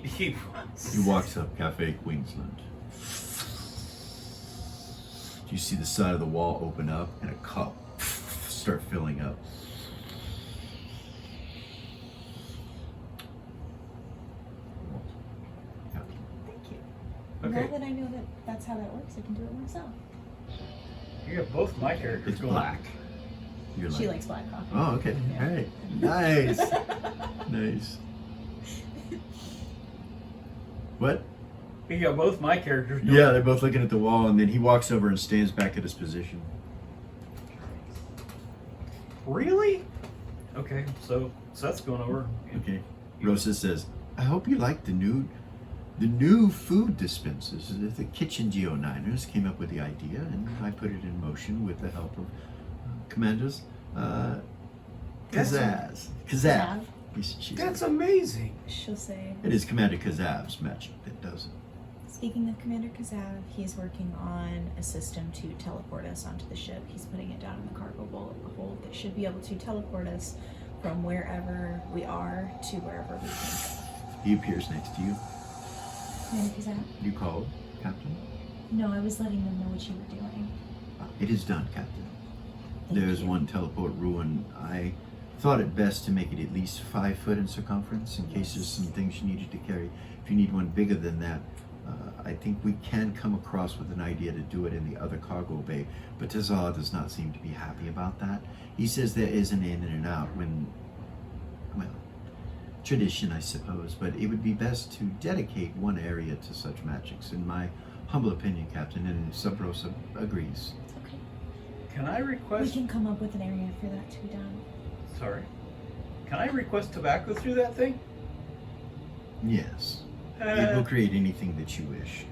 He wants. He walks up Cafe Queensland. You see the side of the wall open up and a cup start filling up. Thank you. Okay. Now that I know that that's how that works, I can do it myself. You have both my characters It's going. black. You're She like, likes black coffee. oh, okay. Yeah. Hey, nice. Nice. What? You got both my characters going. Yeah, they're both looking at the wall, and then he walks over and stands back at his position. Really? Okay, so that's going over. Okay. Rosa says, I hope you like the new food dispensers. The kitchen Geo9ers came up with the idea, and I put it in motion with the help of Commander's Kazaz. Kazav. That's amazing. She'll say, It is Commander Kazav's magic that does it. speaking of Commander Kazav, he's working on a system to teleport us onto the ship. He's putting it down in the cargo hold that should be able to teleport us from wherever we are to wherever we think. He appears next to you. Commander Kazav? You called, Captain? No, I was letting them know what you were doing. It is done, Captain. Thank There's you. one teleport ruin. I thought it best to make it at least 5 foot in circumference in case there's some things you needed to carry. If you need one bigger than that, I think we can come across with an idea to do it in the other cargo bay, but Tazar does not seem to be happy about that. He says there is an in and an out when, well, tradition I suppose, but it would be best to dedicate one area to such magics, in my humble opinion, Captain, and Sub Rosa agrees. It's okay. Can I We request? can come up with an area for that to be done. Sorry. Can I request tobacco through that thing? Yes. It will create anything that you wish.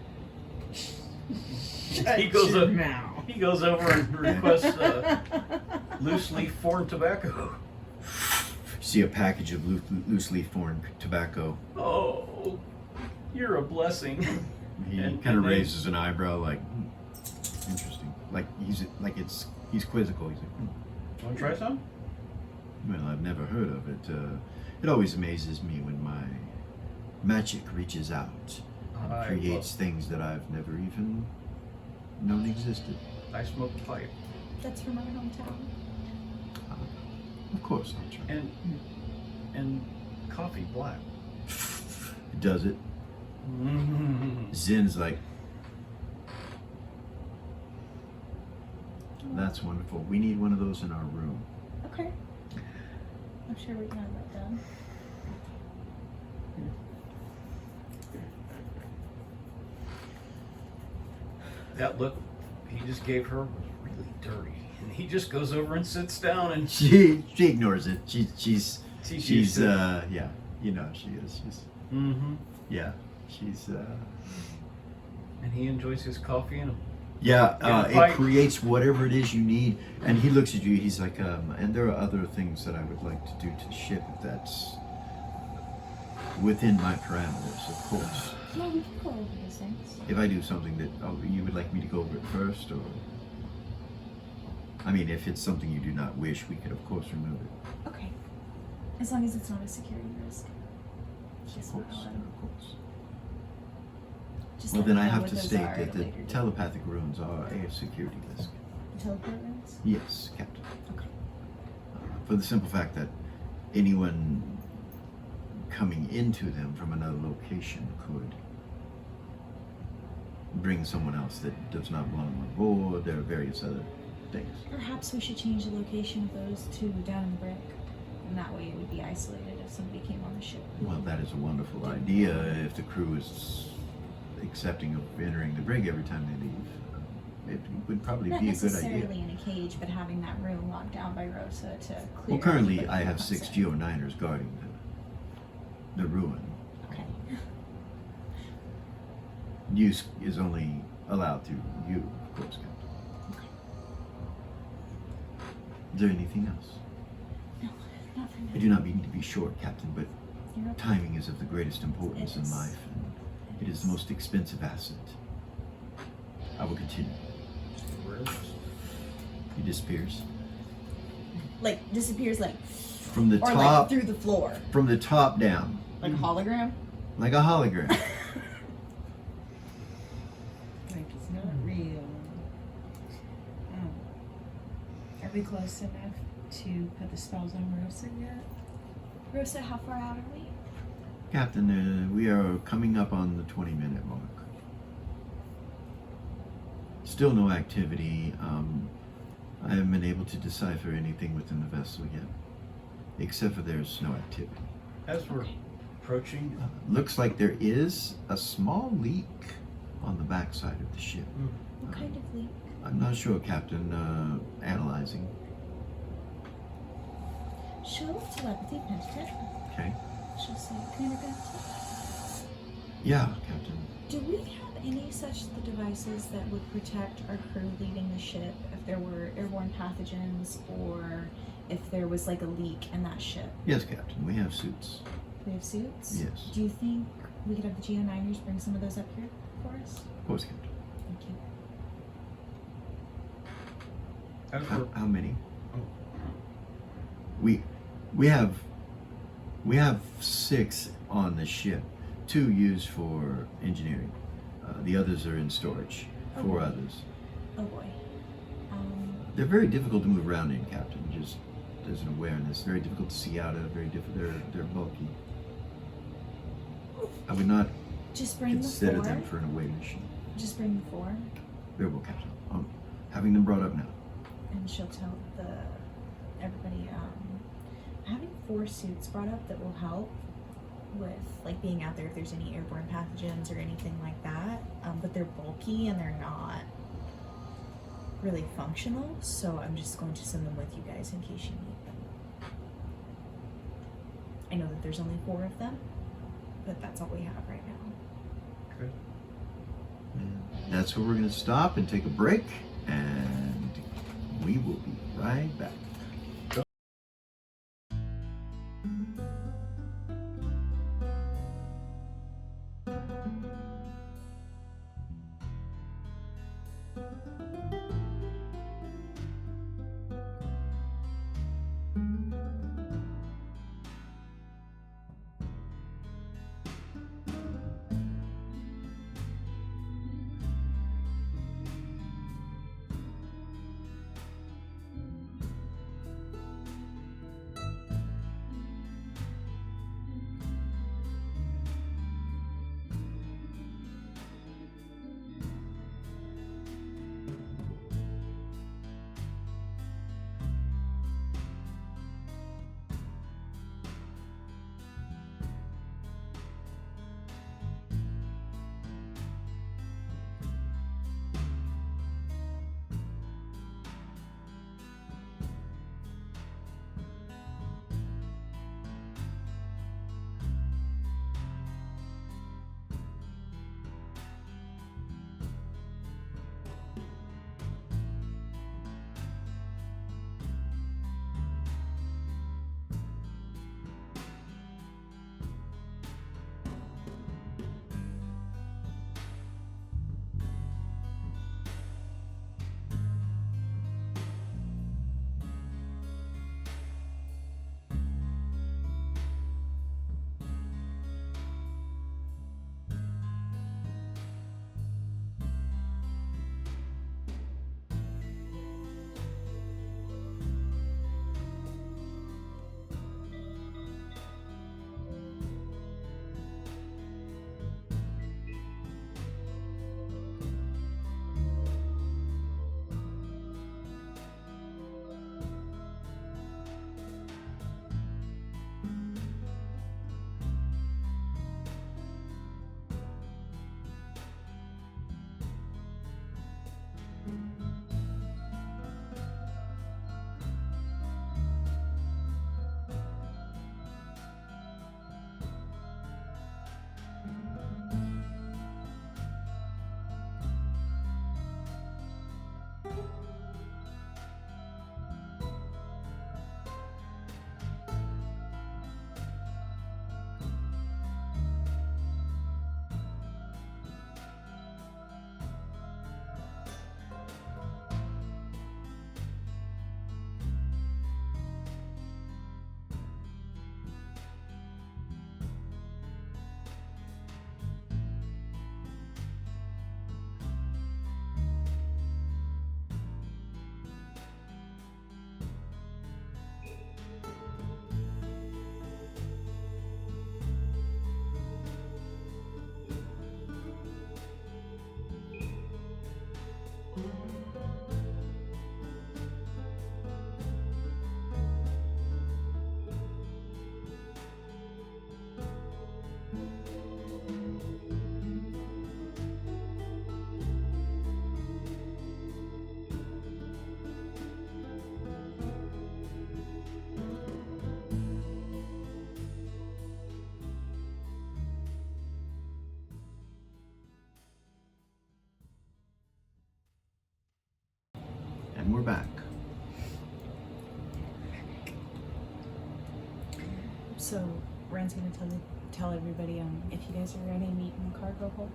He goes Shut up. your mouth. He goes over and requests loose leaf foreign tobacco. See a package of loose leaf foreign tobacco. Oh, you're a blessing. He And- kind of and they- raises an eyebrow, like, interesting. Like he's quizzical. He's like, Want to try some? well, I've never heard of it. It always amazes me when my magic reaches out and I creates things that I've never even known existed. I smoke pipe. That's from our hometown. Of course, I'll try. And coffee black. Does it? Zin's like, that's wonderful. We need one of those in our room. Okay. I'm sure we can have that done. That look he just gave her was really dirty. And he just goes over and sits down and She ignores it. She's used to it. yeah, you know she is. She's Mm-hmm. yeah, she's And he enjoys his coffee and yeah. Yeah, It pipe. creates whatever it is you need. And he looks at you. He's like, and there are other things that I would like to do to the ship if that's within my parameters, of course. No, we can go over those things. If I do something that you would like me to go over it first, or I mean, if it's something you do not wish, we could of course remove it. Okay. As long as it's not a security risk. Just Of course, not let 'em- of course. just Well, let then me I know have what to those state are at that a the later date. telepathic runes are a security risk. Teleport rooms? Yes, Captain. Okay. For the simple fact that anyone coming into them from another location could bring someone else that does not belong on board. There are various other things. Perhaps we should change the location of those two down in the brick. And that way it would be isolated if somebody came on the ship. Well, that is a wonderful idea if the crew is accepting of entering the brig every time they leave. It would probably Not be a good necessarily idea. in a cage, but having that room locked down by Rosa to clear. Well, currently anybody I who have comes 6 in. Geo-9ers guarding the ruin. Okay. Use is only allowed through you, of course, Captain. Okay. Is there anything else? No, not for I now. do not mean to be short, Captain, but You're okay. timing is of the greatest importance It in is. life, and it is the most expensive asset. I will continue. He disappears. Like disappears, like From the or top, like through the floor, from the top down, like a hologram. like a hologram. Like it's not real. Oh. Are we close enough to put the spells on Rosa yet? Rosa, how far out are we? Captain, we are coming up on the 20-minute mark. Still no activity. I haven't been able to decipher anything within the vessel yet, except for there's no activity. As we're approaching, Looks like there is a small leak on the backside of the ship. What kind of leak? I'm not sure, Captain. Analyzing. Show telepathy penetrate. Okay. She'll say, penetrate. Yeah, Captain. Do we have any such devices that would protect our crew leaving the ship if there were airborne pathogens or if there was like a leak in that ship? Yes, Captain. We have suits. We have suits? Yes. Do you think we could have the Geo-9ers bring some of those up here for us? Of course, Captain. Thank you. as we're How many? Oh. We have 6 on the ship. 2 used for engineering. The others are in storage. 4 Okay. others. Oh boy. They're very difficult to move around in, Captain. Just as an awareness, very difficult to see out of. Very difficult. They're bulky. I would not Just bring the consider 4. them for an away mission. Just bring the 4, Very well, Captain. Having them brought up now. and she'll tell everybody. Having 4 suits brought up that will help with like being out there if there's any airborne pathogens or anything like that. But they're bulky and they're not really functional, so I'm just going to send them with you guys in case you need them. I know that there's only 4 of them, but that's all we have right now. good. And that's where we're going to stop and take a break, and we will be right back. So Ren's gonna tell everybody if you guys are ready, meet in the cargo hold.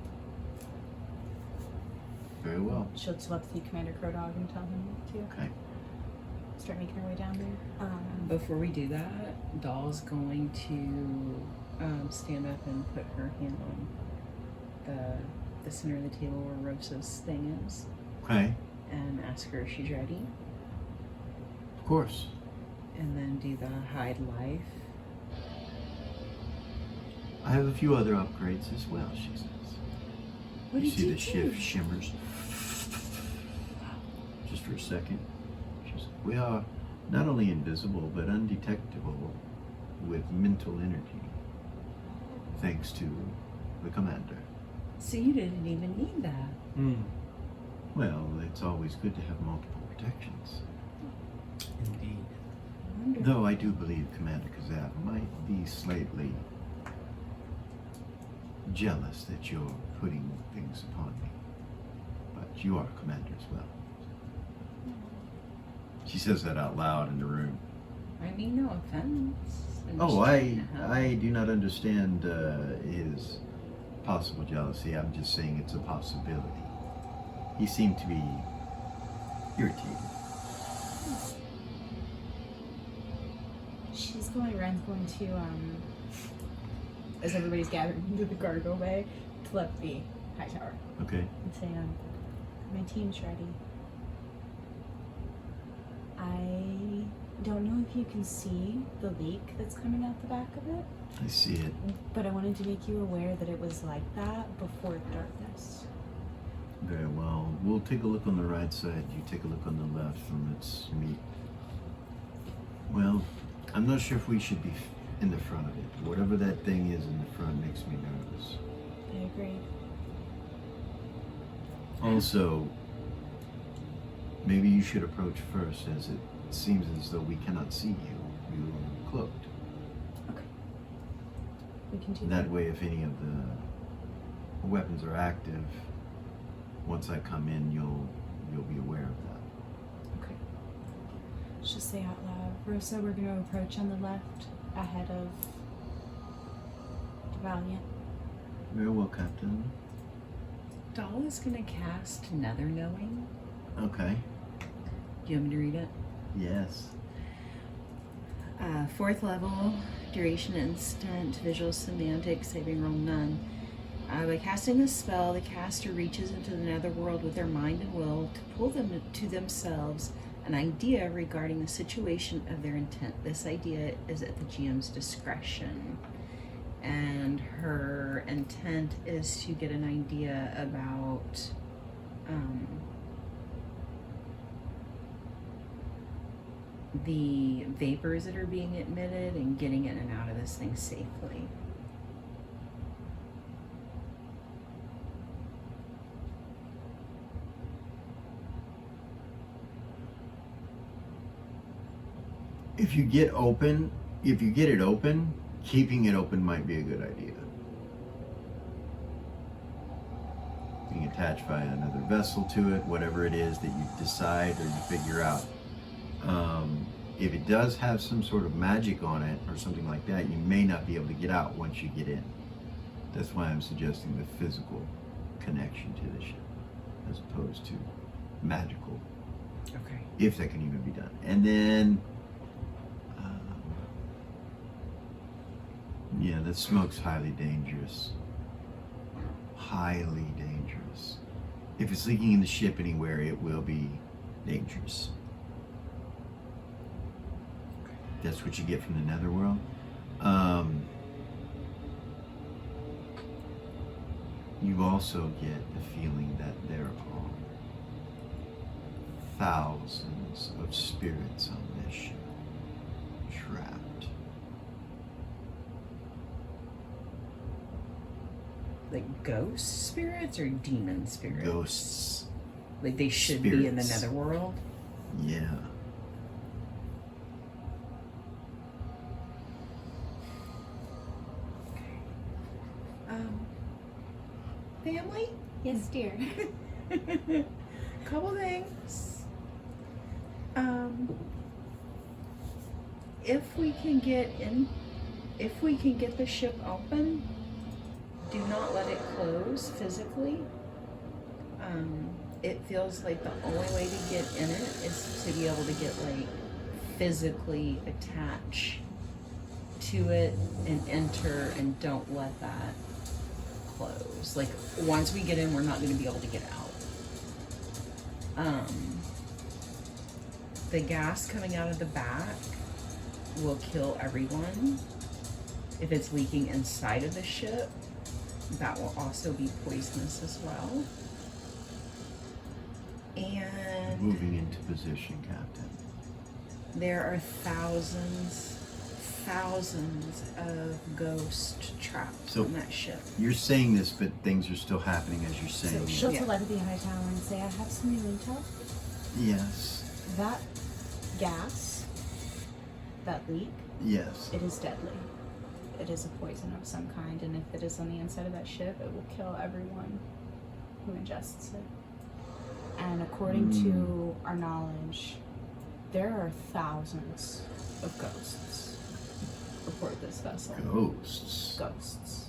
Very well. She'll telepathy Commander Crow Dog and tell him to Okay. start making her way down there. Before we do that, Doll's going to stand up and put her hand on the center of the table where Rosa's thing is, Okay. and ask her if she's ready, Of course. and then do the hide life. I have a few other upgrades as well, she says. What You did see you the do? shift shimmers? Just for a second. She says, we are not only invisible, but undetectable with mental energy. Thanks to the commander. So you didn't even need that. Well, it's always good to have multiple protections. Indeed. Wonderful. Though I do believe Commander Kazab might be slightly jealous that you're putting things upon me. But you are Commander as well. She says that out loud in the room. I mean, no offense. I'm Oh, just trying to help. I do not understand his possible jealousy. I'm just saying it's a possibility. He seemed to be irritated. Ren's going to as everybody's gathered into the cargo bay, telepathy Hightower Okay. and say, my team's ready. I don't know if you can see the leak that's coming out the back of it, I see it. but I wanted to make you aware that it was like that before darkness. Very well. We'll take a look on the right side. You take a look on the left, and let's meet. Well, I'm not sure if we should be in the front of it. Whatever that thing is in the front makes me nervous. I agree. Also, maybe you should approach first, as it seems as though we cannot see you. You are cloaked. Okay. We can do That way, if any of the weapons are active, once I come in, you'll be aware of that. Okay. Let's just say out loud. Rosa, we're going to approach on the left ahead of the Valiant. Very well, Captain. Doll is going to cast Nether Knowing. Okay. Do you want me to read it? Yes. 4th level, duration instant, visual semantic, saving roll none. By casting a spell, the caster reaches into the netherworld with their mind and will to pull them to themselves an idea regarding the situation of their intent. This idea is at the GM's discretion. And her intent is to get an idea about the vapors that are being emitted and getting in and out of this thing safely. If you get it open, keeping it open might be a good idea. Being attached by another vessel to it, whatever it is that you decide or you figure out. If it does have some sort of magic on it or something like that, you may not be able to get out once you get in. That's why I'm suggesting the physical connection to the ship as opposed to magical, Okay. if that can even be done. And then yeah, that smoke's highly dangerous. Highly dangerous. If it's leaking in the ship anywhere, it will be dangerous. That's what you get from the netherworld. You also get the feeling that there are thousands of spirits on this ship, trapped. Like ghost spirits or demon spirits? Ghosts. Like they should be in the Spirits. netherworld? Yeah. Family? Yes, dear. Couple things. If we can get in if we can get the ship open, do not let it close physically. It feels like the only way to get in it is to be able to get like physically attached to it and enter, and don't let that close. Like once we get in, we're not going to be able to get out. The gas coming out of the back will kill everyone. If it's leaking inside of the ship, that will also be poisonous as well. And Moving into position, Captain. there are thousands of ghost traps So- on that ship. You're saying this, but things are still happening as you're saying So it. she'll Yeah. telepathy Hightower and say, I have some new intel. Yes. That gas, that leak, Yes. it is deadly. It is a poison of some kind, and if it is on the inside of that ship, it will kill everyone who ingests it. And according to our knowledge, there are thousands of ghosts aboard this vessel. Ghosts. Ghosts.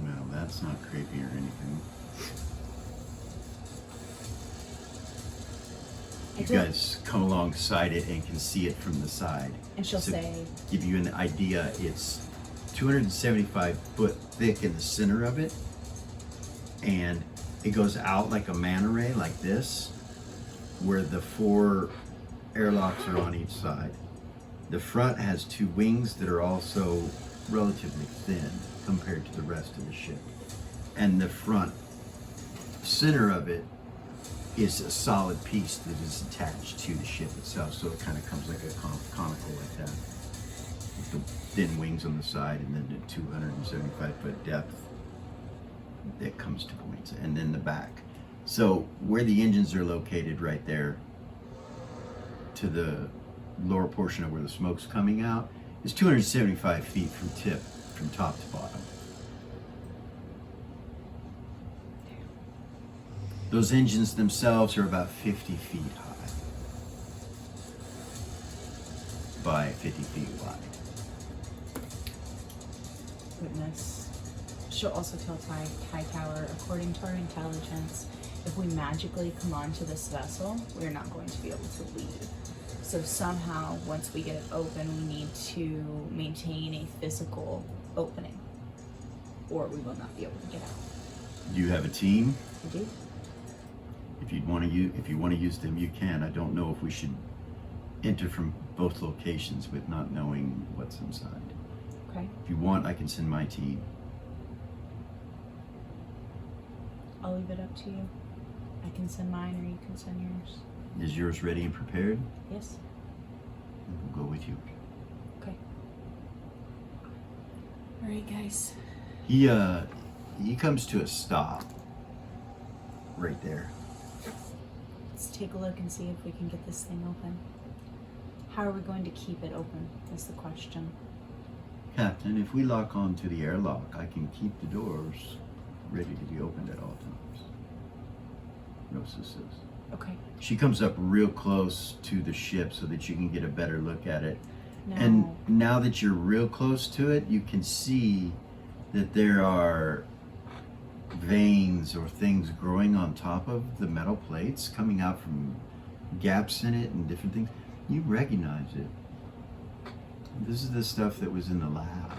Well, that's not creepy or anything. I You don't- guys come alongside it and can see it from the side. And she'll So- say, Give you an idea, it's 275 foot thick in the center of it, and it goes out like a manta ray, like this, where the 4 airlocks are on each side. The front has 2 wings that are also relatively thin compared to the rest of the ship. And the front center of it is a solid piece that is attached to the ship itself, so it kind of comes like a conical like that. With the thin wings on the side, and then the 275 foot depth that comes to points, and then the back. So where the engines are located right there to the lower portion of where the smoke's coming out is 275 feet from top to bottom. Those engines themselves are about 50 feet high by 50 feet wide. witness. She'll also tell Hightower, according to our intelligence, if we magically come onto this vessel, we're not going to be able to leave. So somehow, once we get it open, we need to maintain a physical opening, or we will not be able to get out. Do you have a team? We do? If you want to use them, you can. I don't know if we should enter from both locations with not knowing what's inside. Okay. If you want, I can send my team. I'll leave it up to you. I can send mine, or you can send yours. Is yours ready and prepared? Yes? Then we'll go with you. Okay. Alright, guys. He comes to a stop right there. Let's take a look and see if we can get this thing open. How are we going to keep it open, is the question. Captain, if we lock on to the airlock, I can keep the doors ready to be opened at all times. Rosa says. Okay. She comes up real close to the ship so that you can get a better look at it. Now, And now that you're real close to it, you can see that there are veins or things growing on top of the metal plates, coming out from gaps in it and different things. You recognize it. This is the stuff that was in the lab.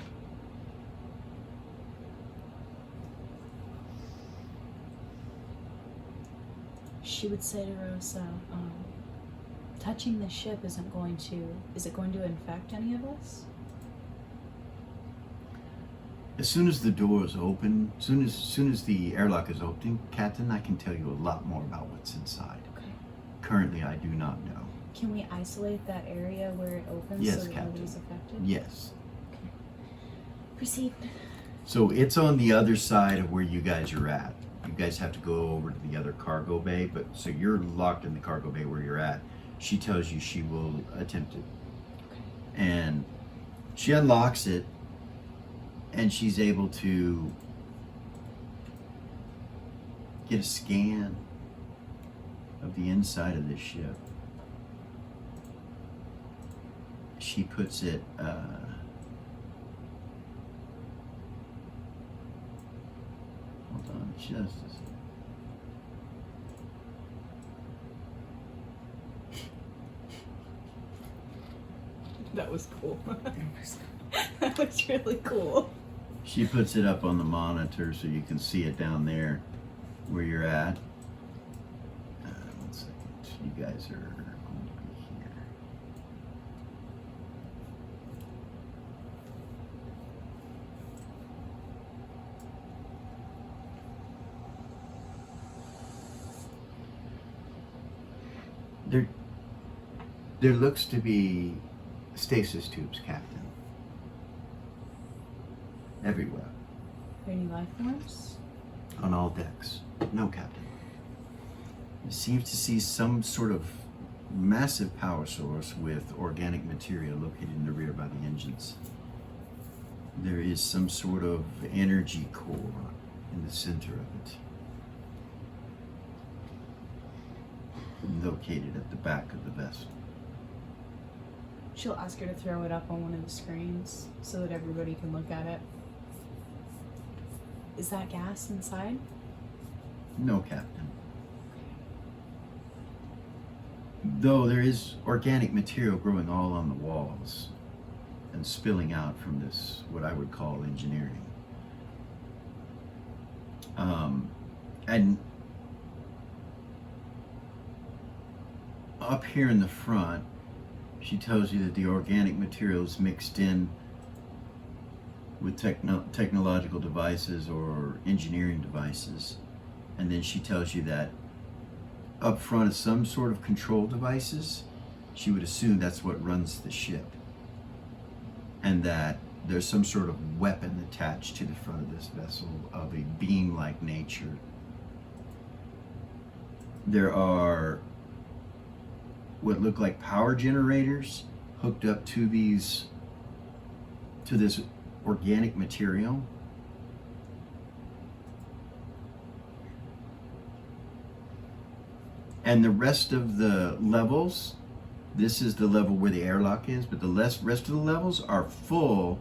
she would say to Rosa, touching the ship is it going to infect any of us? As soon as the door is open, soon as the airlock is open, Captain, I can tell you a lot more about what's inside. Okay. Currently, I do not know. Can we isolate that area where it opens Yes, so that Captain. nobody's affected? Yes. Okay. Proceed. So it's on the other side of where you guys are at. You guys have to go over to the other cargo bay, but so you're locked in the cargo bay where you're at. She tells you she will attempt it. Okay. And she unlocks it, and she's able to get a scan of the inside of this ship. she puts it, hold on just a second. That was cool. That was really cool. She puts it up on the monitor so you can see it down there where you're at. 1 second. You guys are going to be here. There looks to be stasis tubes, Captain. Everywhere. Are there any life forms? On all decks. No, Captain. You seem to see some sort of massive power source with organic material located in the rear by the engines. There is some sort of energy core in the center of it, located at the back of the vessel. She'll ask her to throw it up on one of the screens so that everybody can look at it. Is that gas inside? No, Captain. Though there is organic material growing all on the walls and spilling out from this, what I would call engineering. And up here in the front, she tells you that the organic material is mixed in with technological devices or engineering devices. And then she tells you that up front is some sort of control devices. She would assume that's what runs the ship. And that there's some sort of weapon attached to the front of this vessel of a beam-like nature. There are what look like power generators hooked up to this organic material. And the rest of the levels, this is the level where the airlock is, but the rest of the levels are full,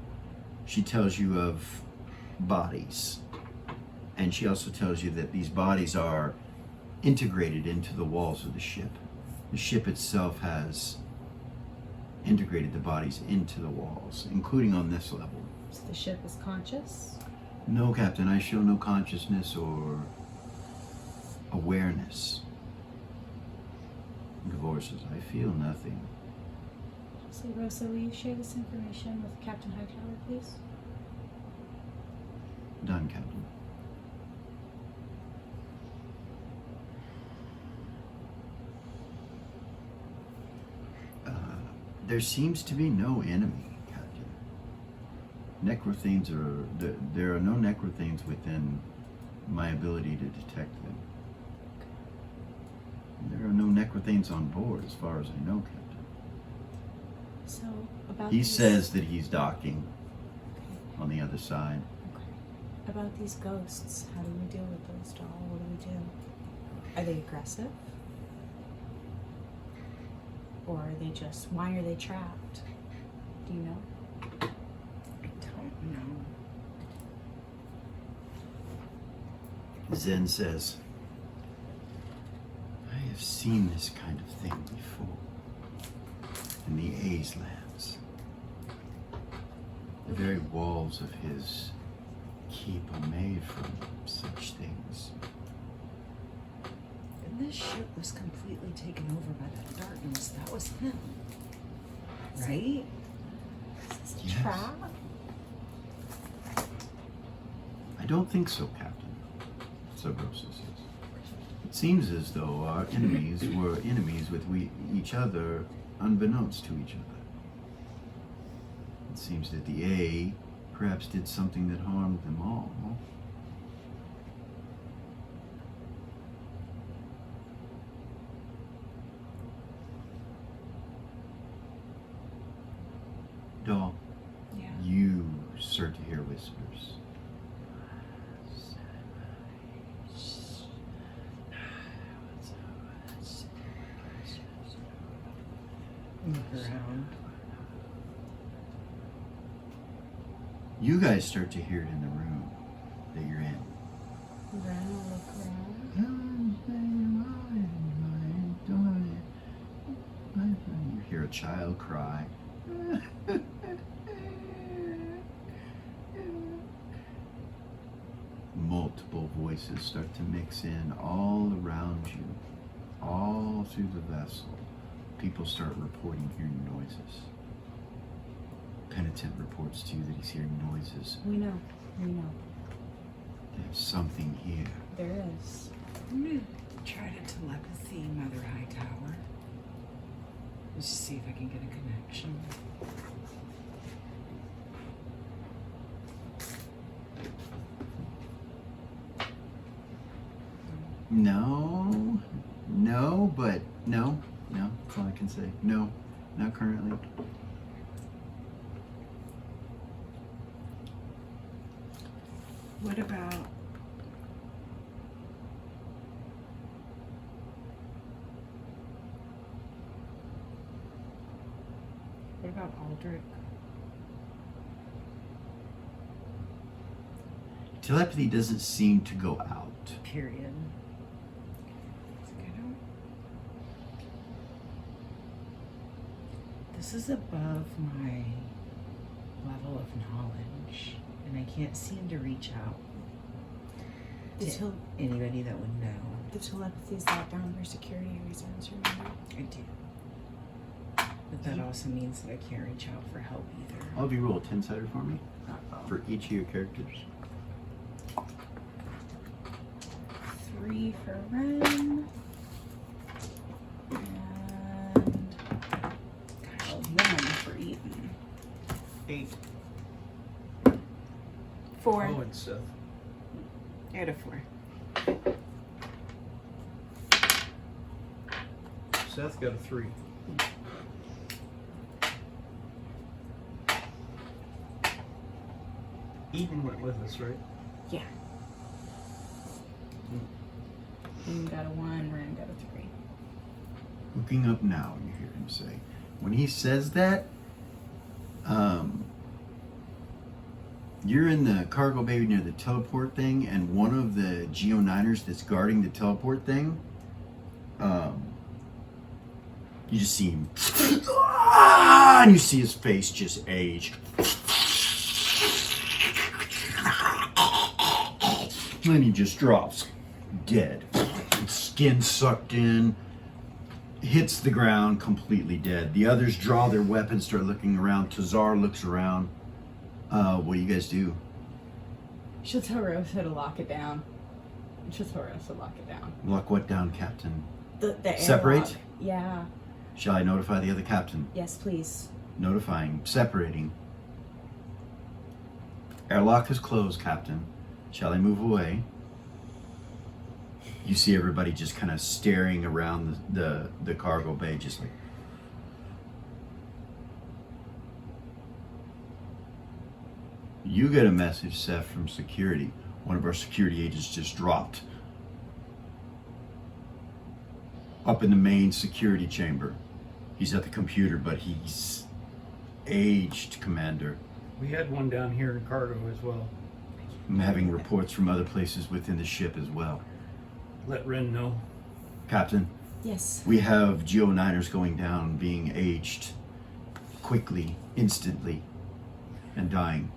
she tells you, of bodies. And she also tells you that these bodies are integrated into the walls of the ship. The ship itself has integrated the bodies into the walls, including on this level. So the ship is conscious? No, Captain, I show no consciousness or awareness. Divorces, I feel nothing. So Rosa, will you share this information with Captain Hightower, please? Done, Captain. There seems to be no enemy, Captain. Necrothenes there are no necrothenes within my ability to detect them. There are no necrothenes on board, as far as I know, Captain. So, about He these... says that he's docking Okay. on the other side. Okay. About these ghosts, how do we deal with those, doll? What do we do? Are they aggressive? Or are they just, why are they trapped? Do you know? I don't know. Zen says, I have seen this kind of thing before in the A's lands. The very walls of his keep are made from such things. And this ship was completely taken over by that darkness. That was him. Right? Is this a Yes. trap? I don't think so, Captain, Rosa says. It seems as though our enemies were enemies with each other, unbeknownst to each other. It seems that the A perhaps did something that harmed them all. Doll, Yeah. you start to hear whispers. Look around. You guys start to hear it in the room that you're in. Ren will look around. You hear a child cry. Multiple voices start to mix in all around you, all through the vessel. People start reporting hearing noises. Penitent reports to you that he's hearing noises. We know. There's something here. There is. I'm gonna try to telepathy Mother Hightower. Let's just see if I can get a connection. No, that's all I can say. No, not currently. What about Aldrich? Telepathy doesn't seem to go out. Period. This is above my level of knowledge, and I can't seem to reach out to anybody that would know. The telepathy is locked down for security reasons, remember? I do. But that also means that I can't reach out for help either. All of you roll a 10-sider for me, for each of your characters. 3 for Ren. And 1 for Eden. 8. 4. Oh, and Seth. I got a 4. Seth got a 3. Eden went with us, right? Yeah. Eden got a 1, Ren got a 3. Looking up now, you hear him say. When he says that, you're in the cargo bay near the teleport thing, and one of the Geo9ers that's guarding the teleport thing, you just see him, and you see his face just age. Then he just drops dead. Skin sucked in, hits the ground completely dead. The others draw their weapons, start looking around. Tazar looks around. What do you guys do? She'll tell Rosa to lock it down. Lock what down, Captain? The Separate? airlock. Yeah. Shall I notify the other captain? Yes, please. Notifying, separating. Airlock is closed, Captain. Shall I move away? You see everybody just kind of staring around the cargo bay, just like. You get a message, Seth, from security. One of our security agents just dropped. Up in the main security chamber. He's at the computer, but he's aged, Commander. We had one down here in cargo as well. I'm having reports from other places within the ship as well. Let Ren know. Captain, Yes. we have Geo9ers going down, being aged quickly, instantly, and dying.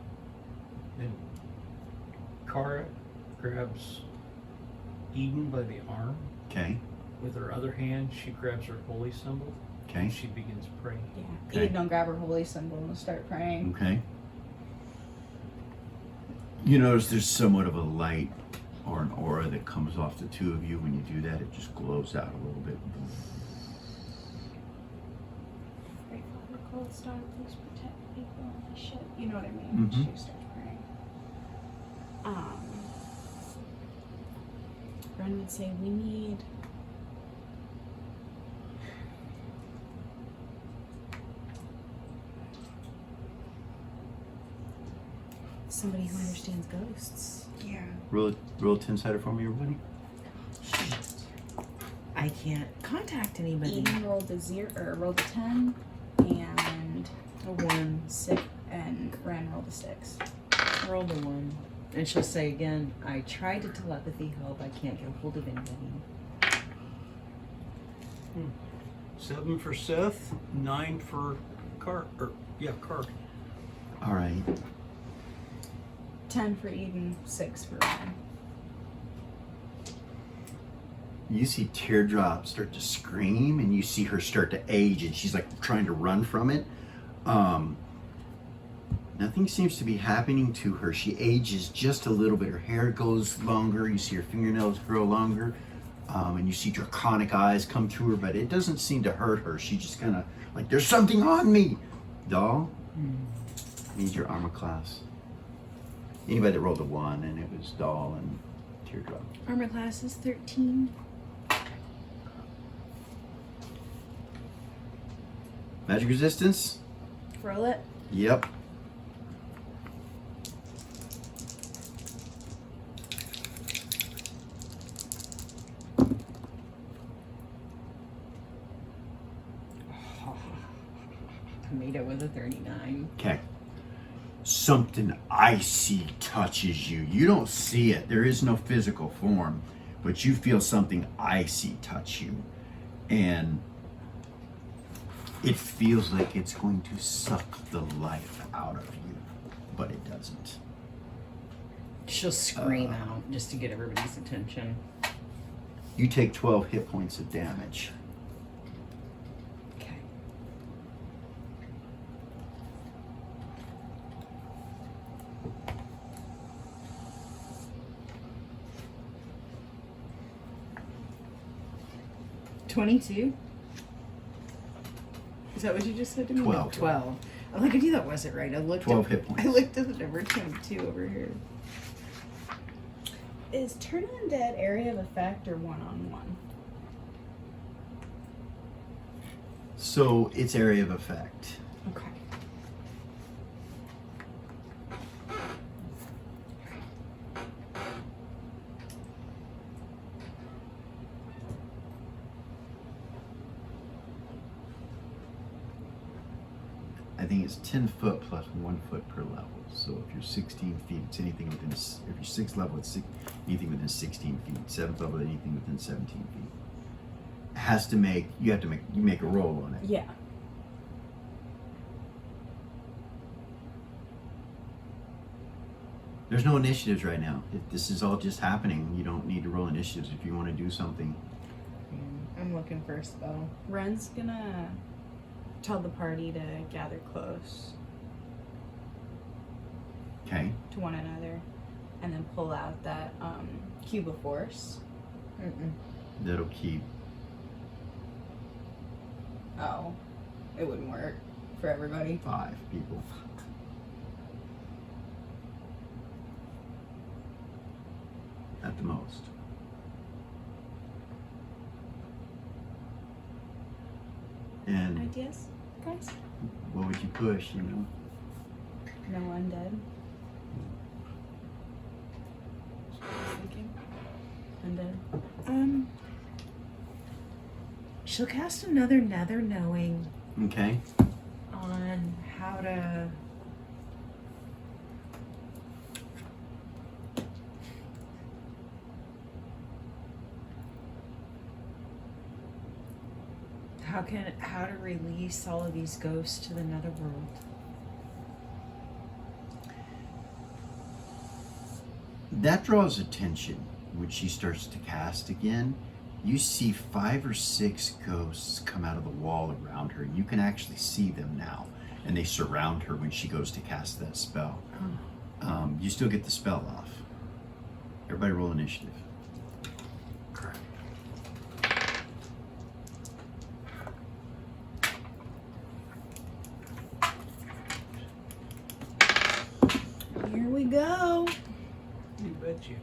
And Kara grabs Eden by the arm. Okay, With her other hand, she grabs her holy symbol. okay, And she begins praying. Yeah. Okay. Eden will grab her holy symbol and start praying. okay. You notice there's somewhat of a light or an aura that comes off the two of you. When you do that, it just glows out a little bit. Great Father, cold star, please protect people on the ship. You know what I mean? Mhm. She starts praying. Ren would say, we need somebody who understands ghosts. Yeah. Roll a 10-sider for me, everybody. I can't contact anybody. Eden rolled rolled a 10, and A 1. 6, and Ren rolled a 6. Roll the 1. And she'll say again, I tried to telepathy help. I can't get a hold of anybody. 7 for Seth, 9 for Car. Car. All right. 10 for Eden, 6 for Ryan. You see Teardrop start to scream, and you see her start to age, and she's like trying to run from it. Nothing seems to be happening to her. She ages just a little bit. Her hair goes longer. You see her fingernails grow longer. And you see draconic eyes come to her, but it doesn't seem to hurt her. She just kind of like, there's something on me. Doll, I need your armor class. Anybody that rolled a 1, and it was Doll and Teardrop. Armor class is 13. Magic resistance? Roll it. Yep. I made it with a 39. Okay. Something icy touches you. You don't see it. There is no physical form, but you feel something icy touch you. And it feels like it's going to suck the life out of you, but it doesn't. She'll scream out just to get everybody's attention. You take 12 hit points of damage. Okay. $22? Is that what you just said to me? 12. 12. I'm like, I knew that wasn't right. I looked 12 at, hit points. I looked at the number 22 over here. Is Turn Undead area of effect or one-on-one? So it's area of effect. Okay. I think it's 10 foot plus 1 foot per level. So if you're 16 feet, it's anything within, if you're 6th level, it's anything within 16 feet. 7th level, anything within 17 feet. It has to make, you make a roll on it. Yeah. There's no initiatives right now. This is all just happening. You don't need to roll initiatives if you want to do something. I'm looking for a spell. Ren's gonna tell the party to gather close Okay. to one another and then pull out that cube of force. That'll keep. Oh, it wouldn't work for everybody. 5 people. At the most. And Ideas, guys? what would you push, you know? No undead. Thinking. Undead. She'll cast another Nether Knowing Okay. on how to. How to release all of these ghosts to the netherworld. That draws attention when she starts to cast again. You see 5 or 6 ghosts come out of the wall around her. You can actually see them now, and they surround her when she goes to cast that spell. You still get the spell off. Everybody roll initiative. Here we go. You bet you.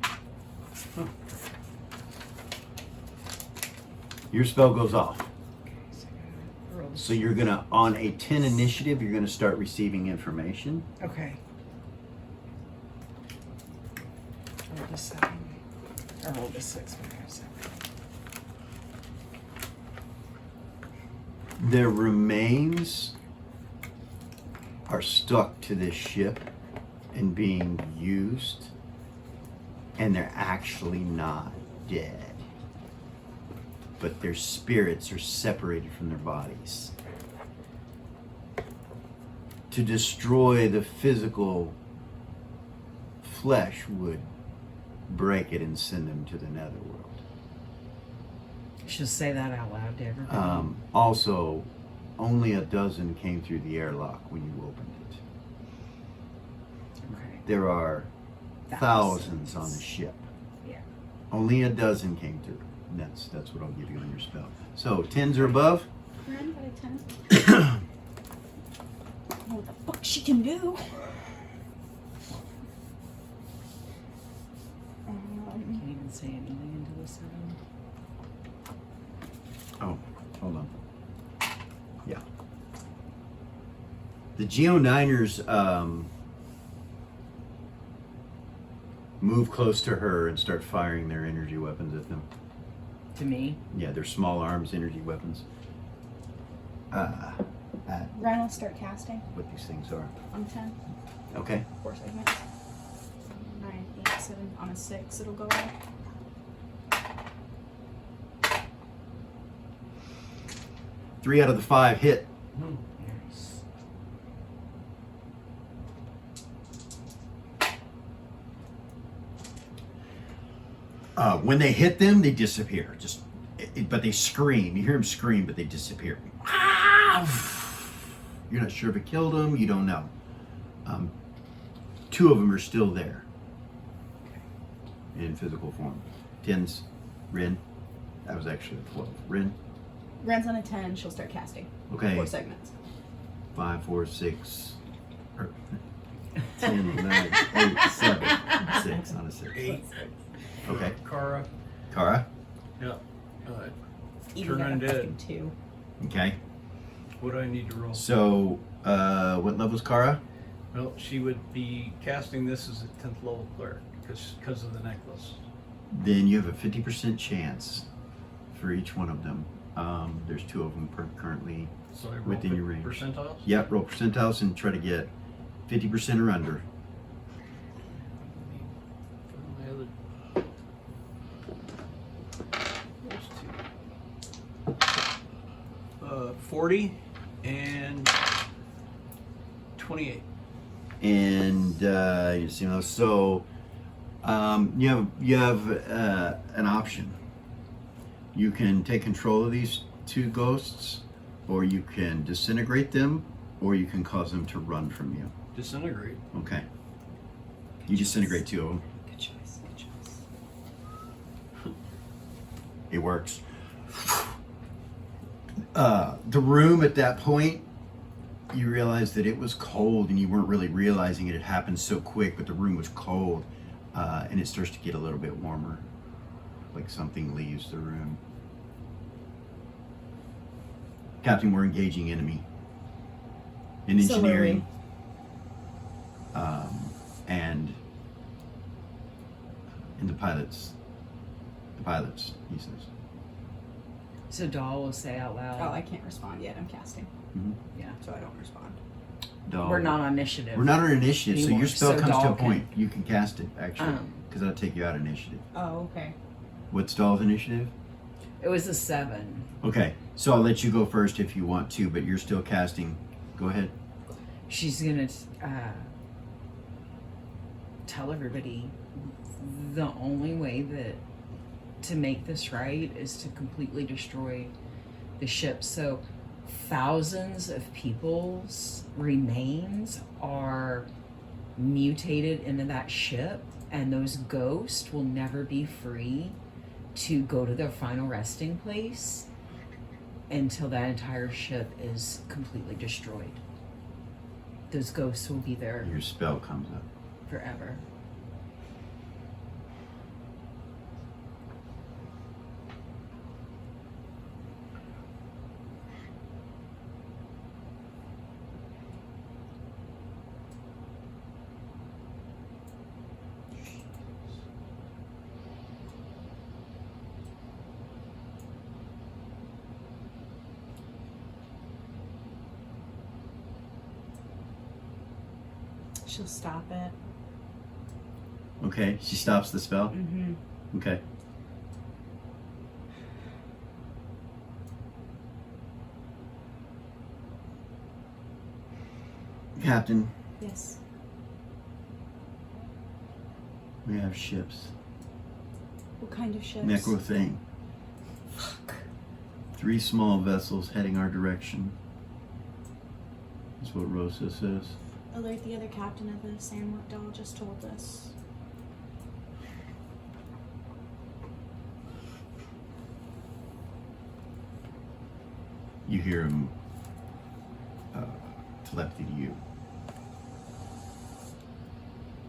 Your spell goes off. So I gotta roll So you're gonna, on a 10 initiative, you're gonna start receiving information. Okay. I rolled a 7. I rolled a 6. But I have 7. Their remains are stuck to this ship, and being used, and they're actually not dead, but their spirits are separated from their bodies. To destroy the physical flesh would break it and send them to the netherworld. She'll say that out loud to everybody. Also, only a dozen came through the airlock when you opened it. Okay. There are thousands on the ship. Yeah. Only a dozen came through. And that's what I'll give you on your spell. So 10s or above? Ren got a 10. What the fuck she can do? Can't even say anything until the 7. Oh, hold on. Yeah. The Geo9ers move close to her and start firing their energy weapons at them. To me? Yeah, they're small arms energy weapons. At Ren will start casting what these things are. on 10. Okay. 4 segments. 9, 8, 7. On a 6, it'll go out. Three out of the 5 hit. Nice. When they hit them, they disappear. But they scream. You hear them scream, but they disappear. You're not sure if it killed them. You don't know. 2 of them are still there in physical form. 10s, Rin. That was actually a 12. Rin. Ren's on a 10, she'll start casting. Okay. 4 segments. 5, 4, 6, or 10, 9, 8, 7, 6 on a 6. 8. Okay. Kara. Kara. Yeah. Even Turn at a undead. fucking 2. Okay. What do I need to roll? So, what level is Kara? Well, she would be casting this as a 10th level cleric because of the necklace. Then you have a 50% chance for each one of them. There's 2 of them currently. So I roll Within your range. percentiles? Yep, roll percentiles and try to get 50% or under. My other... There's 2. 40 and 28. And you see those. So you have an option. You can take control of these 2 ghosts, or you can disintegrate them, or you can cause them to run from you. Disintegrate. Okay. You disintegrate 2 of them. Good choice. Good choice. It works. The room at that point, you realize that it was cold, and you weren't really realizing it had happened so quick, but the room was cold, and it starts to get a little bit warmer, like something leaves the room. Captain, we're engaging enemy in So are we. engineering, and in the pilots, he says. So Doll will say out loud. Oh, I can't respond yet. I'm casting. Yeah. So I don't respond. Dog. We're not on initiative. We're not on initiative, so anymore. your spell So comes to a Doll can- point. You can cast it, actually, Um. because that'll take you out of initiative. Oh, okay. What's Doll's initiative? It was a 7. Okay, so I'll let you go first if you want to, but you're still casting. Go ahead. She's gonna tell everybody the only way that to make this right is to completely destroy the ship. So thousands of people's remains are mutated into that ship, and those ghosts will never be free to go to their final resting place until that entire ship is completely destroyed. Those ghosts will be there Your spell comes up. forever. She'll stop it. Okay, she stops the spell? Mm-hmm. Okay. Captain, Yes. we have ships. What kind of ships? Necrothane. Fuck. 3 small vessels heading our direction. That's what Rosa says. Alert the other captain of the same what Doll just told us. You hear him telepathy to you.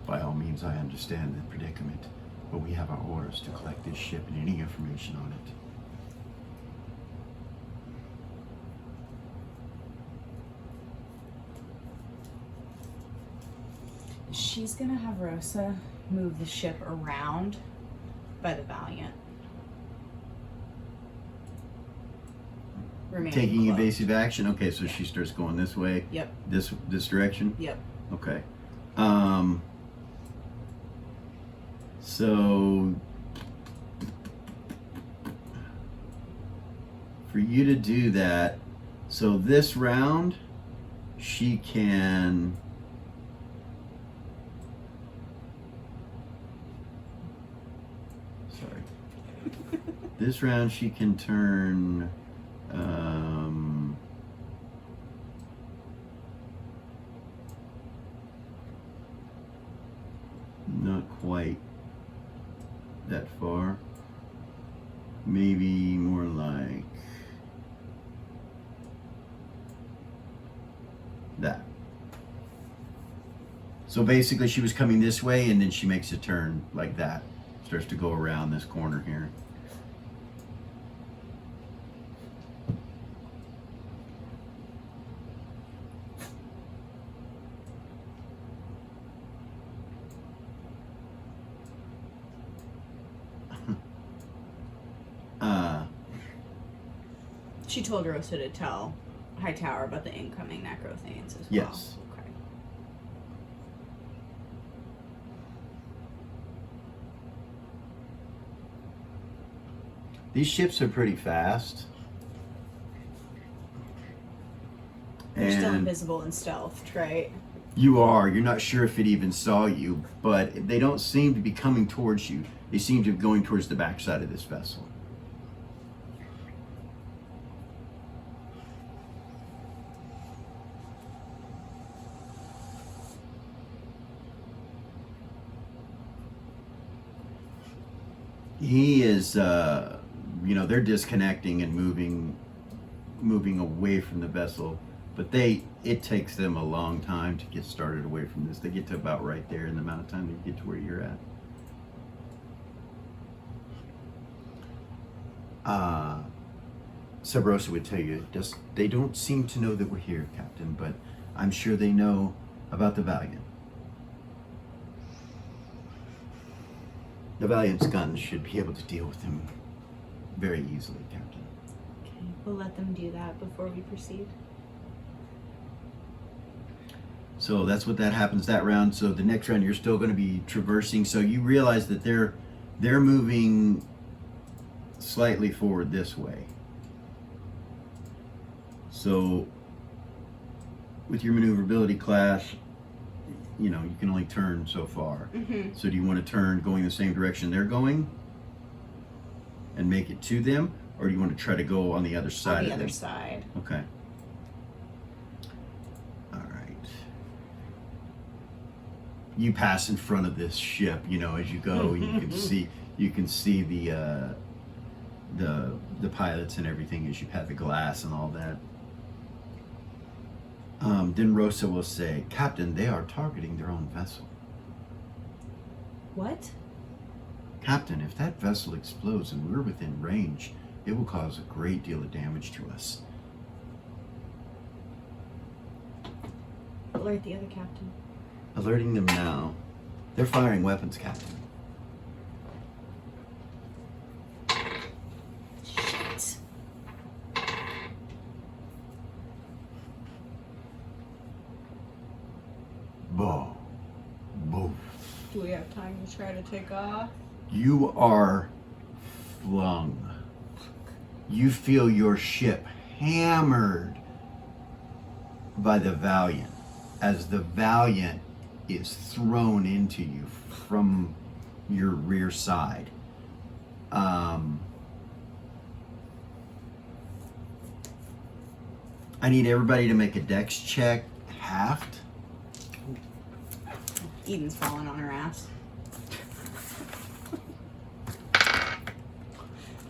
By all means, I understand the predicament, but we have our orders to collect this ship and any information on it. She's gonna have Rosa move the ship around by the Valiant. Remaining Taking close. evasive action. Okay, so she starts going this way. Yep. This direction. Yep. Okay. So for you to do that, so this round she can this round she can turn not quite that far. Maybe more like that. So basically she was coming this way and then she makes a turn like that. Starts to go around this corner here. She told Rosa to tell Hightower about the incoming Necrothanes as well. Yes. Okay. These ships are pretty fast. They're still And invisible and stealthed, right? you are. You're not sure if it even saw you, but they don't seem to be coming towards you. They seem to be going towards the backside of this vessel. He is, they're disconnecting and moving away from the vessel, but it takes them a long time to get started away from this. They get to about right there in the amount of time they get to where you're at. Sabrosa would tell you, they don't seem to know that we're here, Captain, but I'm sure they know about the Valiant. The Valiant's guns should be able to deal with them very easily, Captain. Okay, we'll let them do that before we proceed. So that's what that happens that round. So the next round you're still going to be traversing. So you realize that they're moving slightly forward this way. So with your maneuverability class, you can only turn so far. Mm-hmm. So do you want to turn going the same direction they're going and make it to them, or do you want to try to go on the other side On the of other them? side. Okay. All right. You pass in front of this ship, as you go, and you can see the pilots and everything as you pat the glass and all that. Then Rosa will say, Captain, they are targeting their own vessel. What? Captain, if that vessel explodes and we're within range, it will cause a great deal of damage to us. Alert the other captain. Alerting them now. They're firing weapons, Captain. Shit. Bo. have time to try to take off. You are flung. You feel your ship hammered by the Valiant as the Valiant is thrown into you from your rear side. I need everybody to make a dex check, halved. Eden's falling on her ass.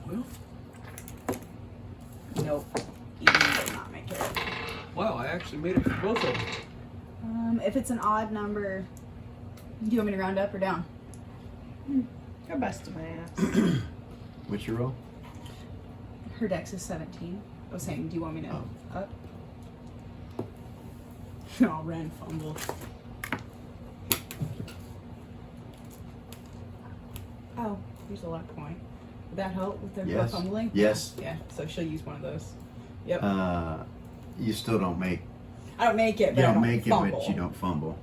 Well, Nope. Eden did not make it. wow, I actually made it for both of them. If it's an odd number, do you want me to round up or down? I busted my ass. What's your roll? Her dex is 17. I was saying, do you want me to up? Oh, Ren fumbled. Oh, here's a luck point. Would that help with the Yes. fumbling? Yes. Yeah, so she'll use one of those. Yep. You still don't make. I don't make it, but You I don't don't make fumble. it, but you don't fumble.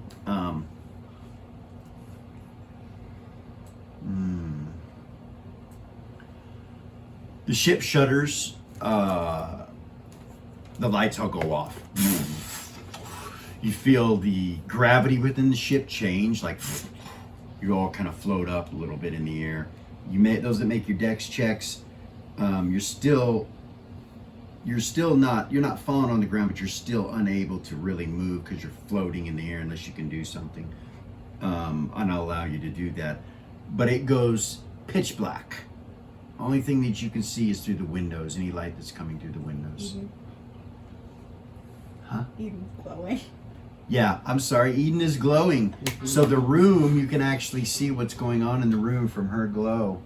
The ship shutters. The lights all go off. You feel the gravity within the ship change, like you all kind of float up a little bit in the air. You make those that make your dex checks. You're not falling on the ground, but you're still unable to really move because you're floating in the air unless you can do something. And I'll allow you to do that. But it goes pitch black. Only thing that you can see is through the windows, any light that's coming through the windows. Huh? Eden's glowing. Yeah, I'm sorry, Eden is glowing. So the room, you can actually see what's going on in the room from her glow.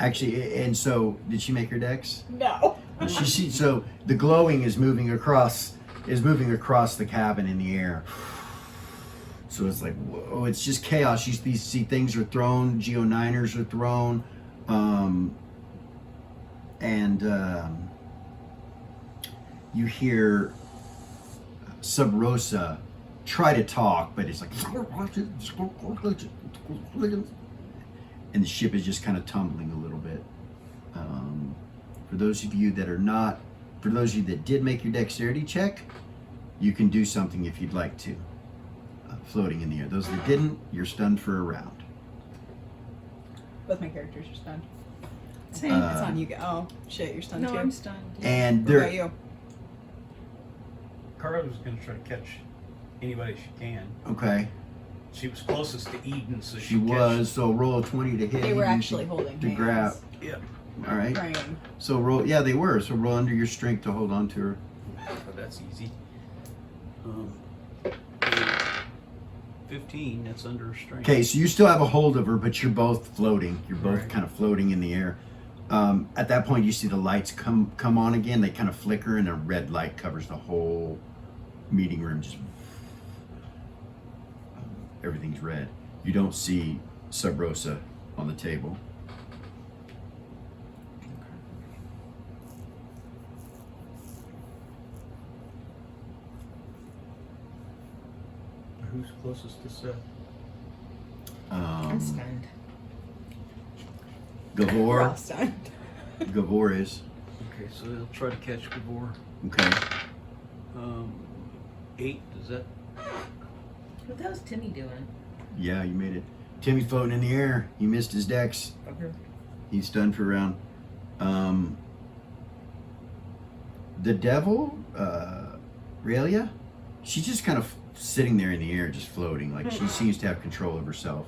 Actually, and so, did she make her dex? No. So the glowing is moving across the cabin in the air. So it's like, whoa, it's just chaos. You see things are thrown, Geo9ers are thrown, you hear Sub Rosa try to talk, but it's like, and the ship is just kind of tumbling a little bit. For those of you that did make your dexterity check, you can do something if you'd like to. Floating in the air. Those that didn't, you're stunned for a round. Both my characters are stunned. Same. It's on you. Oh, shit, you're stunned No, too. I'm stunned. And What about there, you? Carla's going to try to catch anybody she can. okay, She was closest to Eden, so she was. So roll a 20 to hit. They were Eden actually holding to hands. grab. Yeah, All right. Praying. So roll. Yeah, they were. So roll under your strength to hold on to her. but that's easy. 15, that's under strength. Okay, so you still have a hold of her, but you're both floating. You're both Right. kind of floating in the air. At that point, you see the lights come on again. They kind of flicker, and a red light covers the whole meeting room. Just everything's red. You don't see Sub Rosa on the table. Who's closest to Seth? I'm stunned. We're Gavor. all stunned. Gavor is. Okay, so they'll try to catch Gabor. Okay. 8, is that? What the hell's Timmy doing? Yeah, you made it. Timmy's floating in the air. He missed his dex. Okay. He's stunned for a round. The devil, Raelia, she's just kind of sitting there in the air, just floating. Like she seems to have control of herself.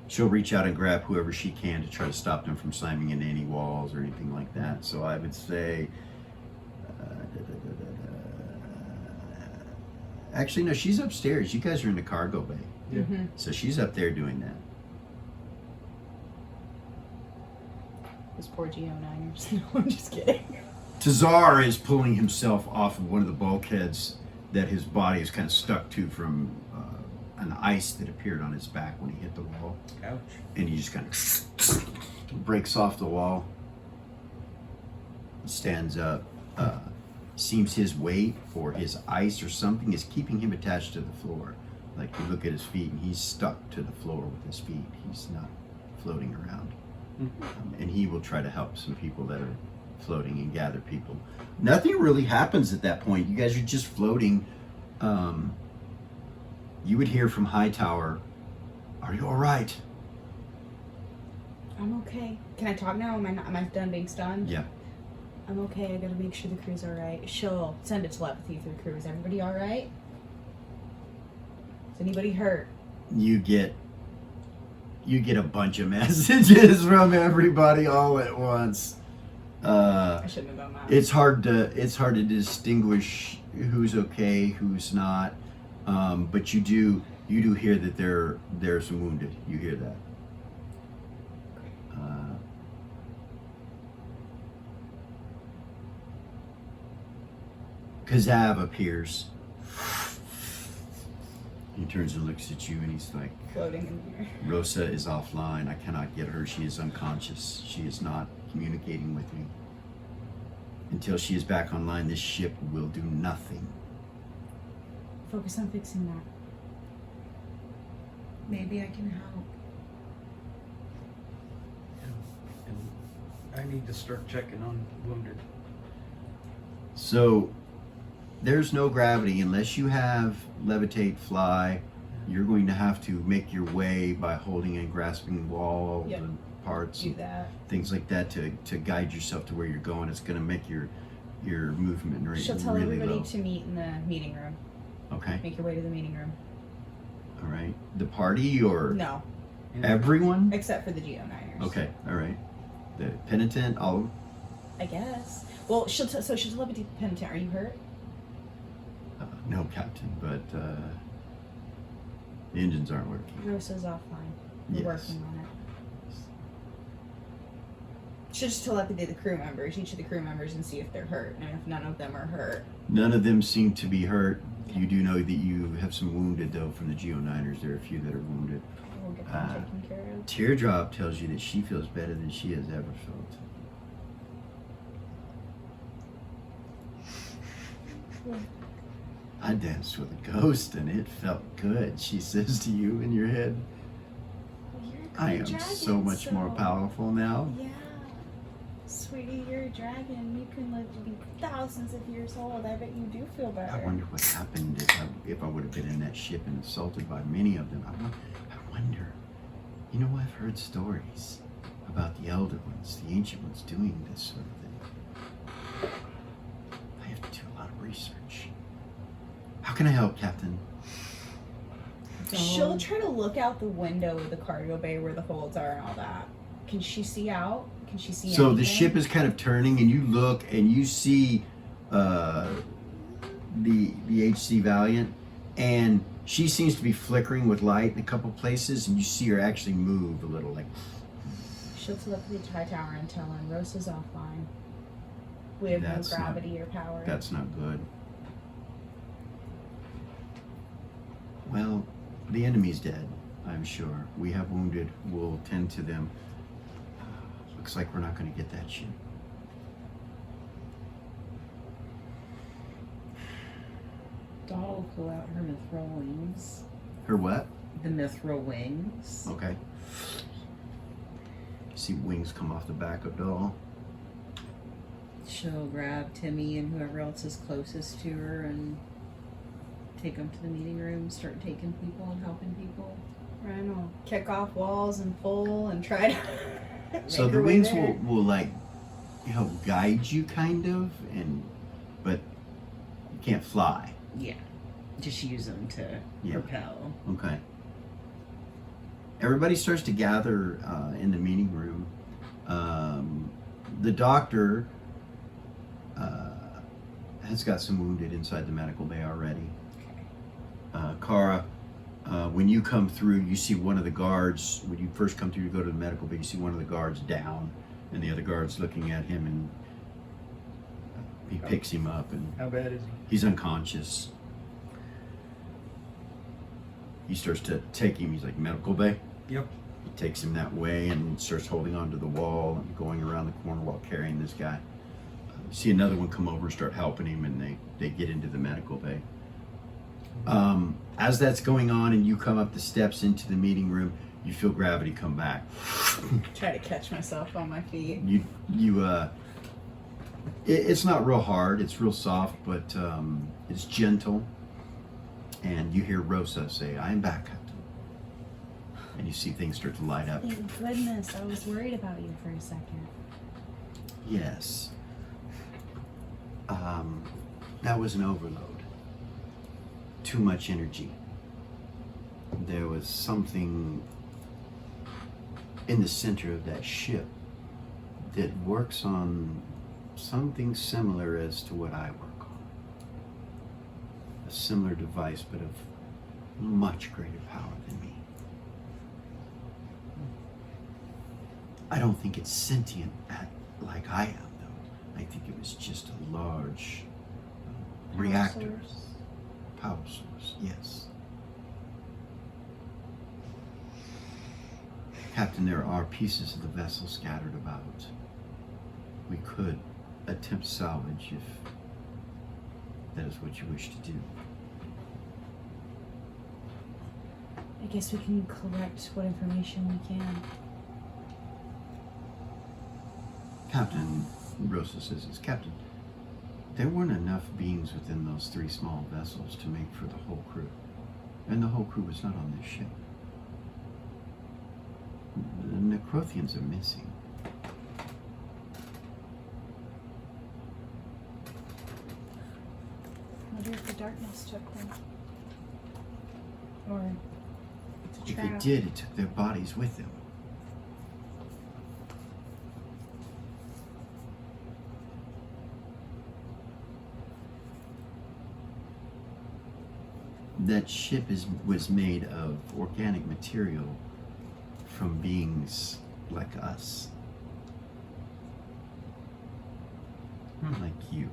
She'll reach out and grab whoever she can to try to stop them from slamming into any walls or anything like that. So I would say, actually no, she's upstairs. You guys are in the cargo bay. Yeah. Mm-hmm. So she's up there doing that. Those poor Geo9ers. No, I'm just kidding. Tazar is pulling himself off of one of the bulkheads that his body is kind of stuck to from an ice that appeared on his back when he hit the wall. Ouch. And he just kind of breaks off the wall, stands up. Seems his weight or his ice or something is keeping him attached to the floor. Like you look at his feet and he's stuck to the floor with his feet. He's not floating around. And he will try to help some people that are floating and gather people. Nothing really happens at that point. You guys are just floating. You would hear from Hightower, "Are you all right?" I'm okay. Can I talk now? Am I done being stunned? Yeah. I'm okay. I gotta make sure the crew's alright. She'll send a telepathy through the crew. Is everybody alright? Is anybody hurt? You get a bunch of messages from everybody all at once. I shouldn't have done that. It's hard to distinguish who's okay, who's not. But you do hear that there's some wounded. You hear that. Kazav appears. He turns and looks at you and he's like, Floating in here. "Rosa is offline. I cannot get her. She is unconscious. She is not communicating with me. Until she is back online, this ship will do nothing." Focus on fixing that. Maybe I can help. And I need to start checking on wounded. So there's no gravity unless you have levitate, fly. You're going to have to make your way by holding and grasping walls Yep. and parts Do and that. things like that to guide yourself to where you're going. It's going to make your movement rate She'll tell really everybody low. to meet in the meeting room. Okay. Make your way to the meeting room. All right. The party or No, everyone? except for the Geo9ers. Okay. All right. The penitent. All. I guess. Well, she'll tell everybody penitent. Are you hurt? No, Captain. But the engines aren't working. Rosa's offline. We're Yes. working on it. She'll just telepathy the crew members, each of the crew members, and see if they're hurt. And if none of them are hurt, None of them seem to be hurt. You do know that you have some wounded, though, from the Geo9ers. There are a few that are wounded. we'll get them taken care of. Teardrop tells you that she feels better than she has ever felt. I danced with a ghost and it felt good, she says to you in your head. Well, you're a good I am dragon, so much more so- powerful now. Yeah. Sweetie, you're a dragon. You can live to be thousands of years old. I bet you do feel better. I wonder what happened if I would have been in that ship and assaulted by many of them. I wonder. You know, I've heard stories about the elder ones, the ancient ones, doing this sort of thing. I have to do a lot of research. How can I help, Captain? She'll try to look out the window of the cargo bay where the holds are and all that. Can she see out? Can she see So anything? the ship is kind of turning, and you look and you see the HC Valiant, and she seems to be flickering with light in a couple places, and you see her actually move a little, like. She'll telepathy to Hightower and tell him Rosa's offline. We have That's no not- gravity or power. That's not good. Well, the enemy's dead, I'm sure. We have wounded. We'll tend to them. Looks like we're not going to get that ship. Doll will pull out her mithril wings. Her what? The mithril wings. Okay. See wings come off the back of Doll. She'll grab Timmy and whoever else is closest to her and take them to the meeting room, start taking people and helping people. Ryan will kick off walls and pull and try to. So make the her way wings there. will like help guide you kind of, but you can't fly. Yeah. Just use them to Yeah. propel. Okay. Everybody starts to gather in the meeting room. The doctor has got some wounded inside the medical bay already. Kara, when you come through, you see one of the guards. When you first come through, you go to the medical bay, you see one of the guards down, and the other guard's looking at him, and he picks him up, and How bad is he? he's unconscious. He starts to take him. He's like, medical bay? Yep. He takes him that way and starts holding onto the wall and going around the corner while carrying this guy. You see another one come over and start helping him, and they get into the medical bay. As that's going on and you come up the steps into the meeting room, you feel gravity come back. Try to catch myself on my feet. It's not real hard, it's real soft, but it's gentle. And you hear Rosa say, "I am back, Captain." And you see things start to light up. Thank goodness. I was worried about you for a second. Yes. That was an overload. Too much energy. There was something in the center of that ship that works on something similar as to what I work on. A similar device, but of much greater power than me. I don't think it's sentient like I am, though. I think it was just a large reactor. Power source, yes. Captain, there are pieces of the vessel scattered about. We could attempt salvage if that is what you wish to do. I guess we can collect what information we can. Captain, Rosa says this, Captain, there weren't enough beings within those 3 small vessels to make for the whole crew. And the whole crew was not on this ship. The Necrothians are missing. I wonder if the darkness took them. Or It's a If trap. it did, it took their bodies with them. That ship was made of organic material from beings like us. Like you.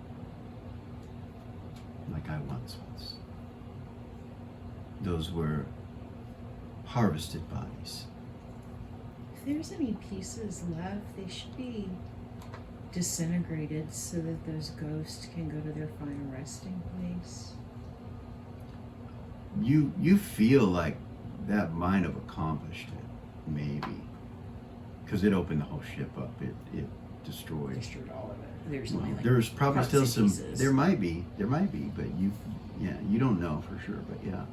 Like I once was. Those were harvested bodies. If there's any pieces left, they should be disintegrated so that those ghosts can go to their final resting place. You feel like that might have accomplished it, maybe. Because it opened the whole ship up. It destroyed. Destroyed all of it. There's Well, only like there's probably parts still and some. pieces. There might be, but you don't know for sure. But yeah.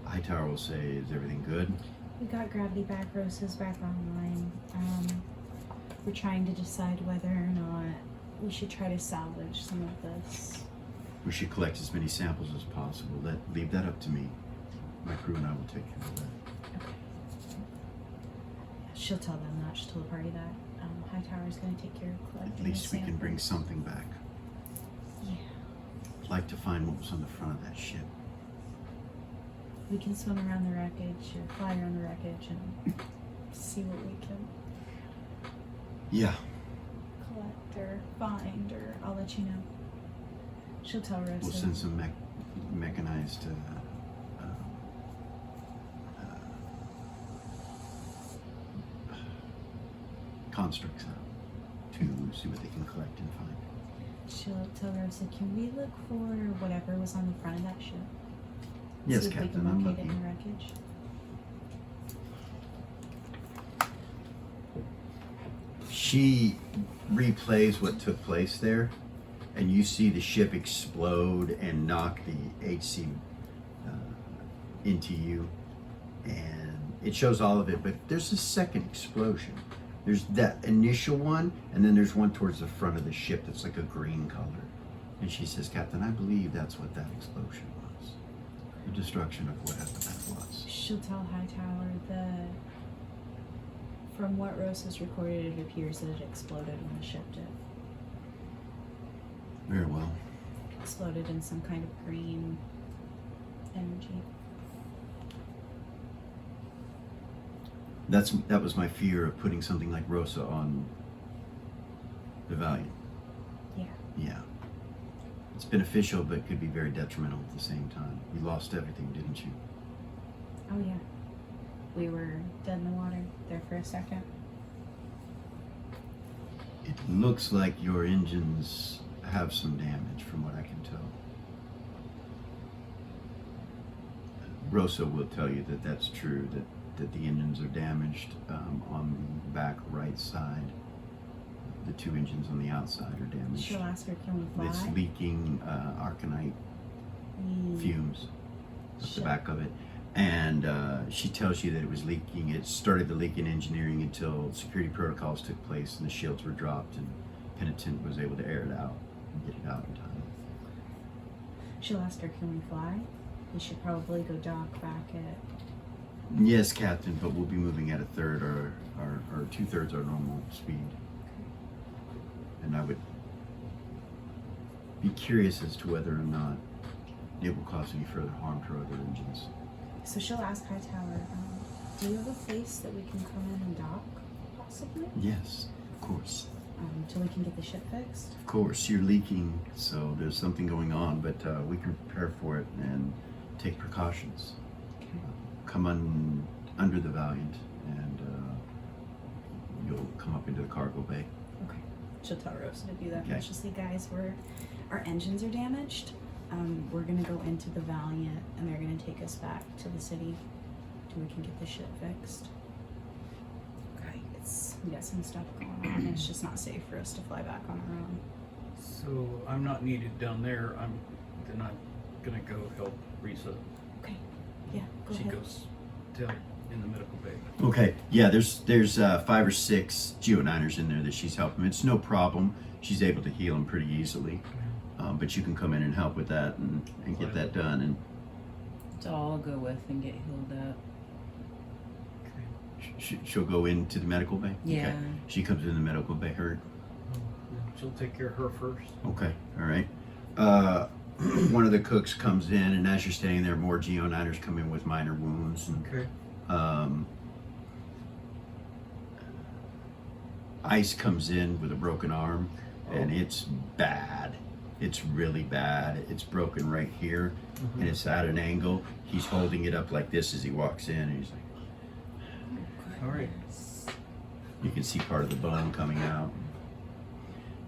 Hightower will say, "Is everything good?" we got gravity back, Rosa's back online. We're trying to decide whether or not we should try to salvage some of this. We should collect as many samples as possible. Leave that up to me. My crew and I will take care of that. Okay. She'll tell them that. She'll tell the party that. Hightower's going to take care of collecting At least the we can bring samples. something back. Yeah. I'd like to find what was on the front of that ship. We can swim around the wreckage or fly around the wreckage and see what we can Yeah. collect or find, or I'll let you know. She'll tell Rosa. We'll send some mechanized constructs out to see what they can collect and find. She'll tell Rosa, can we look for whatever was on the front of that ship? Yes, See if we Captain, can I'm locate it in looking. the wreckage. She replays what took place there, and you see the ship explode and knock the HC into you, and it shows all of it, but there's a second explosion. There's that initial one, and then there's one towards the front of the ship that's like a green color. And she says, Captain, I believe that's what that explosion was. The destruction of whatever that was. She'll tell Hightower that from what Rosa's recorded, it appears that it exploded when the ship did. Very well. Exploded in some kind of green energy. That was my fear of putting something like Rosa on the Valiant. Yeah. Yeah. It's beneficial, but could be very detrimental at the same time. You lost everything, didn't you? Oh yeah. We were dead in the water there for a second. It looks like your engines have some damage from what I can tell. Rosa will tell you that that's true, that the engines are damaged on the back right side. The two engines on the outside are damaged. She'll ask her, can we fly? It's leaking arcanite fumes up the back of it. And she tells you that it was leaking. It started to leak in engineering until security protocols took place and the shields were dropped and Penitent was able to air it out and get it out in time. She'll ask her, can we fly? We should probably go dock back at... Yes, Captain, but we'll be moving at a third or 2/3 our normal speed. And I would be curious as to whether or not it will cause any further harm to our other engines. So she'll ask Hightower, do you have a place that we can come in and dock, possibly? Yes, of course. Till we can get the ship fixed? Of course, you're leaking, so there's something going on, but we can prepare for it and take precautions. Okay. Come on under the Valiant, and you'll come up into the cargo bay. Okay. She'll tell Rosa to do that. Okay. Let's just say, guys, our engines are damaged. We're gonna go into the Valiant, and they're gonna take us back to the city till we can get the ship fixed. Okay. We got some stuff going on. It's just not safe for us to fly back on our own. So I'm not needed down there. Then I'm gonna go help Risa. Okay. Yeah. Go She ahead. goes to in the medical bay. Okay, yeah, there's 5 or 6 Geo9ers in there that she's helping. It's no problem. She's able to heal them pretty easily. But you can come in and help with that and get that done. And So I'll go with and get healed up. she'll go into the medical bay? Yeah. Okay. She comes in the medical bay hurt? She'll take care of her first. Okay, all right. One of the cooks comes in, and as you're standing there, more Geo9ers come in with minor wounds. And, Okay. Ice comes in with a broken arm, and Oh. it's bad. It's really bad. It's broken right here, and it's at an angle. He's holding it up like this as he walks in, and he's like, All right. you can see part of the bone coming out.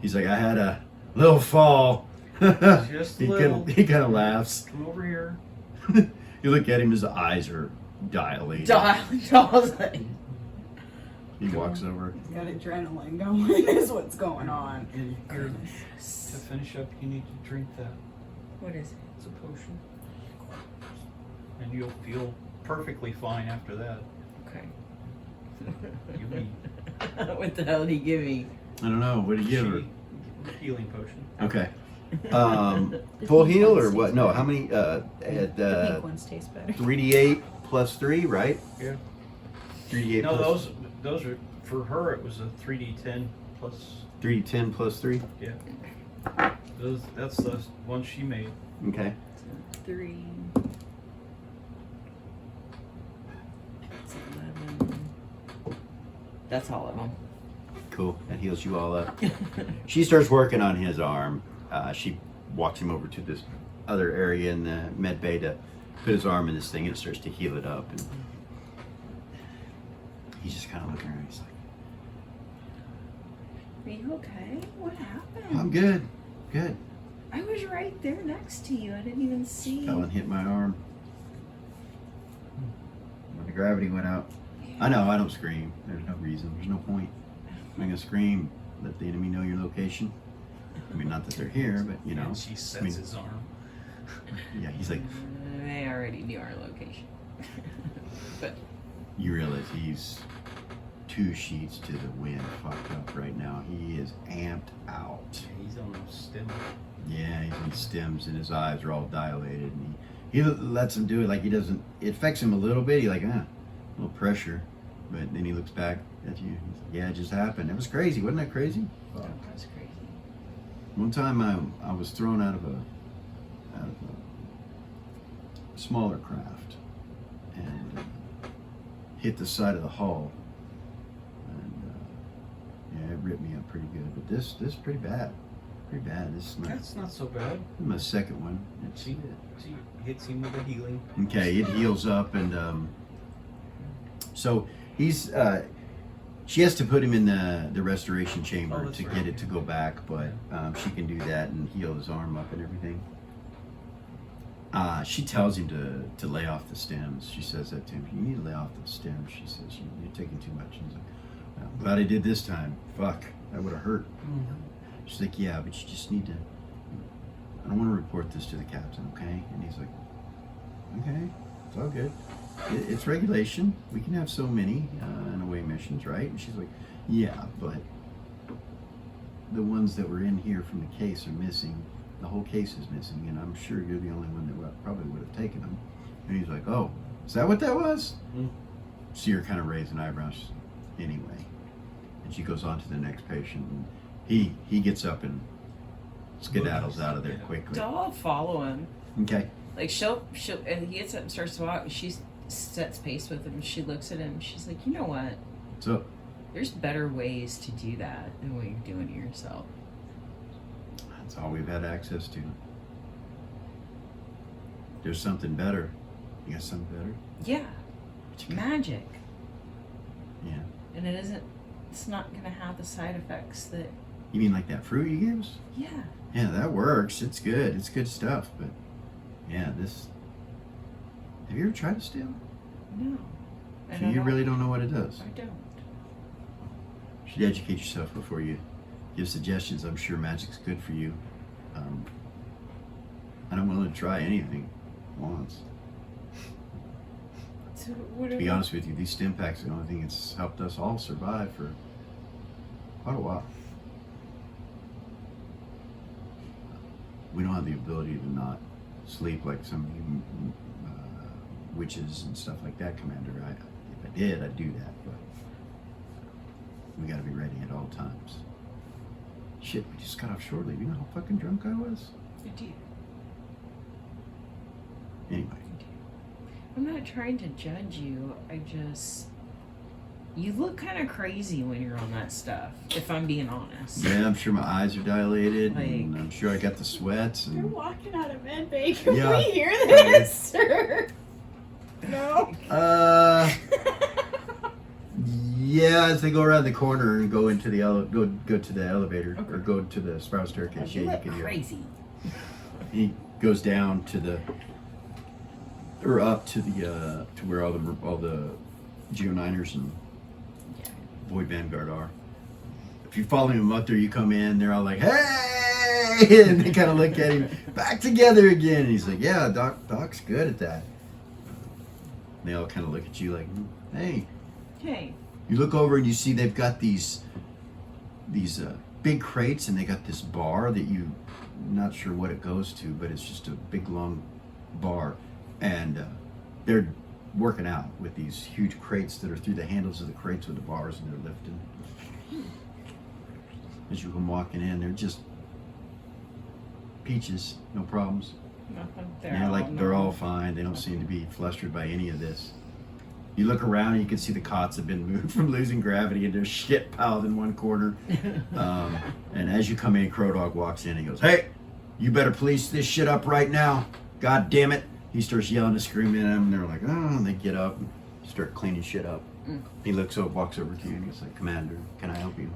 He's like, I had a little fall. Just a little. He kind of laughs. Come over here. You look at him, his eyes are dilated. He walks over. Got adrenaline going is what's going on. And here, to finish up, you need to drink that. What is it? It's a potion. And you'll feel perfectly fine after that. Okay. You'll be What the hell did he give me? I don't know. What did you give her? healing potion. Okay. The Full pink heal ones or what? taste No, better. how many? The At pink ones taste better. 3d8 plus 3, right? Yeah. 3d8 No, plus those are for her. It was a 3d10 plus. 3d10 plus 3. Yeah. That's the one she made. Okay. 3. It's 11. That's all of them. Cool. That heals you all up. She starts working on his arm. She walks him over to this other area in the med bay to put his arm in this thing, and it starts to heal it up. And he's just kind of looking around. He's like, Are you okay? What happened? I'm good. Good. I was right there next to you. I didn't even see. Fell and hit my arm. When the gravity went out. I know, I don't scream. There's no reason. There's no point. I'm gonna scream, let the enemy know your location. I mean, not that they're here, but you know. And she sets I mean, his arm. yeah, he's like, They already knew our location. But you realize he's 2 sheets to the wind fucked up right now. He is amped out. He's on the stem. Yeah, he's in stems and his eyes are all dilated. And he lets him do it like he doesn't, it affects him a little bit. He's like, a little pressure. But then he looks back at you. He's like, yeah, it just happened. It was crazy. Wasn't that crazy? that was crazy. One time I was thrown out of a smaller craft and hit the side of the hull. And yeah, it ripped me up pretty good. But this is pretty bad. Pretty bad. This is That's not so bad. my second one. She hits him with a healing. Okay, it heals up, and so he's She has to put him in the restoration chamber Oh, that's to right, get it to yeah. go back, but she can do that and heal his arm up and everything. She tells him to lay off the stems. She says that to him. You need to lay off those stems. She says, you're taking too much. He's like, I'm glad I did this time. Fuck, that would have hurt. Mm-hmm. She's like, yeah, but you just need to, I don't want to report this to the captain, okay? And he's like, okay, it's all good. It's regulation. We can have so many in away missions, right? And she's like, yeah, but the ones that were in here from the case are missing. The whole case is missing, and I'm sure you're the only one that probably would have taken them. And he's like, oh, is that what that was? Mm. So you're kind of raising eyebrows anyway. And she goes on to the next patient, and he gets up and skedaddles out of there quickly. I'll follow him. Okay. Like she'll and he gets up and starts to walk. She sets pace with him. She looks at him. She's like, you know what? So There's better ways to do that than what you're doing to yourself. that's all we've had access to. There's something better. You got something better? Yeah, What you got? magic, Yeah. and it isn't. It's not gonna have the side effects that. You mean like that fruit you gave us? Yeah. Yeah, that works. It's good. It's good stuff. But yeah, this. Have you ever tried to steal? No. I So don't you know. really don't know what it does. I don't. You should educate yourself before you give suggestions. I'm sure magic's good for you. And I'm willing to try anything once. So what To be honest with you, these stim packs are the only thing that's helped us all survive for quite a while. We don't have the ability to not sleep like some of you witches and stuff like that, Commander. If I did, I'd do that, but we gotta be ready at all times. Shit, we just got off shore leave. You know how fucking drunk I was? I do. Anyway. I'm not trying to judge you. I just. You look kind of crazy when you're on that stuff, if I'm being honest. Yeah, I'm sure my eyes are dilated, and Like- I'm sure I got the sweats. You're And walking out of med bay. Can Yeah. we hear this, sir? No. Yeah, as they go around the corner and go into the go to the elevator or go to the spiral staircase. You Yeah, you look can hear. crazy. He goes down to the or up to the to where all the Geo9ers and Void Vanguard are. If you're following him up there, you come in, they're all like, "Hey!" and they kind of look at him, back together again. And he's like, "Yeah, Doc's good at that." And they all kind of look at you like, "Hey." Hey. You look over and you see they've got these big crates, and they got this bar that you not sure what it goes to, but it's just a big long bar, and they're working out with these huge crates that are through the handles of the crates with the bars, and they're lifting. As you come walking in, they're just peaches, no problems. Nothing. They're all fine. They don't seem to be flustered by any of this. You look around and you can see the cots have been moved from losing gravity, and there's shit piled in one corner. And as you come in, Crow Dog walks in and he goes, "Hey, you better police this shit up right now. God damn it." He starts yelling and screaming at them, and they're like, "Oh," and they get up and start cleaning shit up. He looks up, walks over to you, and he's like, "Commander, can I help you?"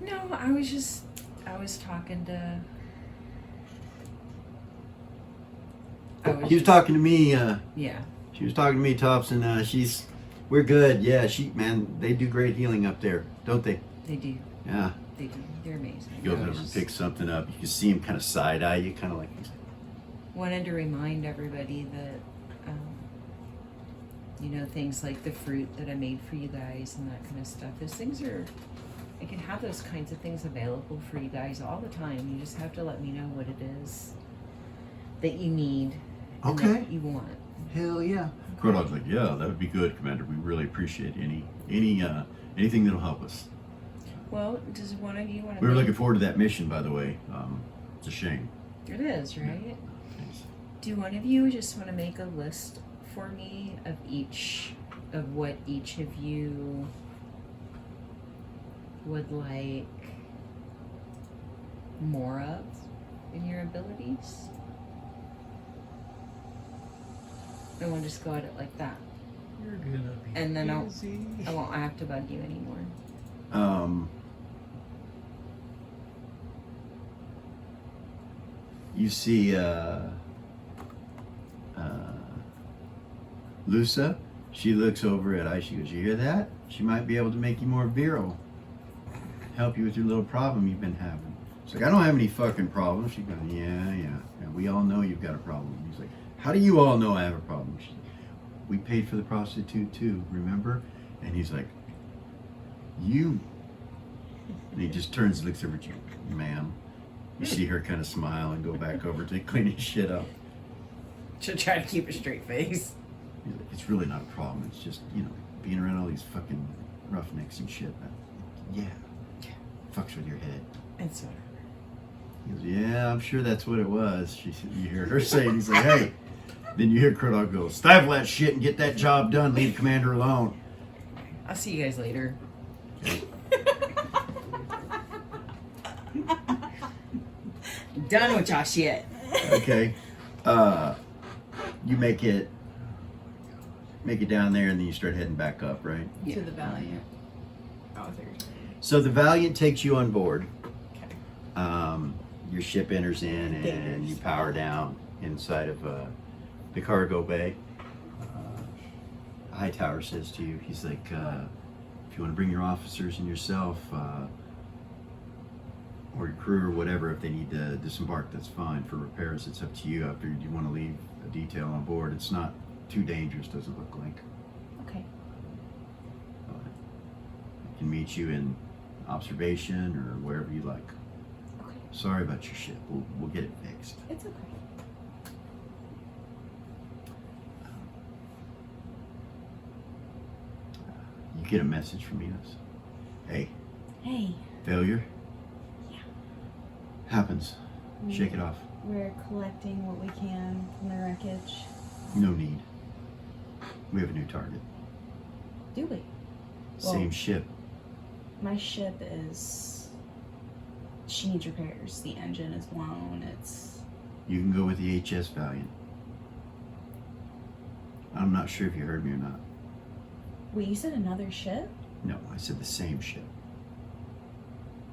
No, I was talking to. He was talking to me, Yeah. she was talking to me, Tops, and we're good. Yeah, they do great healing up there, don't they? They do. Yeah. They do. They're amazing. He goes I over was and just picks something up. You can see him kind of side eye you, kind of like. wanted to remind everybody that, things like the fruit that I made for you guys and that kind of stuff. Those things are. I can have those kinds of things available for you guys all the time. You just have to let me know what it is that you need. And Okay. that you want. Hell yeah. Crow Dog's like, "Yeah, that would be good, Commander. We really appreciate anything that'll help us." Well, does one of you want to? We were looking forward to that mission, by the way. It's a shame. It is, right? Do one of you just want to make a list for me of what each of you would like more of in your abilities? And we'll just go at it like that. You're gonna be And then busy. I won't have to bug you anymore. You see Lusa, she looks over at Ice. She goes, "You hear that? She might be able to make you more virile. Help you with your little problem you've been having." She's like, "I don't have any fucking problems." She goes, yeah. We all know you've got a problem." He's like, "How do you all know I have a problem?" She's like, "We paid for the prostitute too, remember?" And he's like, "You..." And he just turns and looks over at you, "Ma'am." You see her kind of smile and go back over to clean his shit up. She'll try to keep a straight face. He's like, "It's really not a problem. It's just, being around all these fucking roughnecks and shit." Yeah. Fucks with your head. It's whatever. He goes, "Yeah, I'm sure that's what it was." You hear her say, he's like, "Hey." Then you hear Curdog go, "Stifle that shit and get that job done. Leave Commander alone." I'll see you guys later. Done with y'all shit. Okay. You make it down there, and then you start heading back up, right? Yeah. To the Valiant. Oh, there's. So the Valiant takes you on board. Okay. Your ship enters in, and you power down inside of the cargo bay. Hightower says to you, he's like, "If you want to bring your officers and yourself, or your crew or whatever, if they need to disembark, that's fine. For repairs, it's up to you. After you want to leave a detail on board, it's not too dangerous, doesn't look like. Okay. I can meet you in observation or wherever you like. Okay. Sorry about your ship. We'll get it fixed." It's okay. You get a message from Enos. "Hey, Hey. failure? Yeah. Happens. Shake it off. We're collecting what we can from the wreckage. No need. We have a new target. Do we? Same Well- ship. My ship is... She needs repairs. The engine is blown. It's... You can go with the HS Valiant. I'm not sure if you heard me or not. Wait, you said another ship? No, I said the same ship.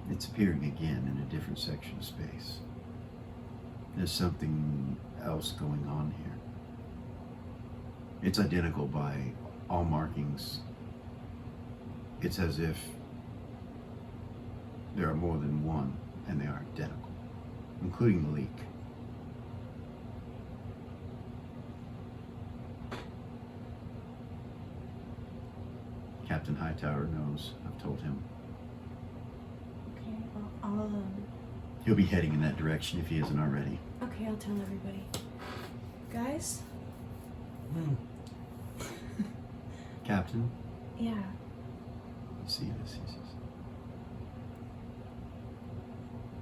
It's appearing again in a different section of space. There's something else going on here. It's identical by all markings. It's as if there are more than one, and they are identical, including the leak. Captain Hightower knows. I've told him. Okay, I'll He'll be heading in that direction if he isn't already. okay, I'll tell everybody. Guys? Captain, Yeah. you see this? He says,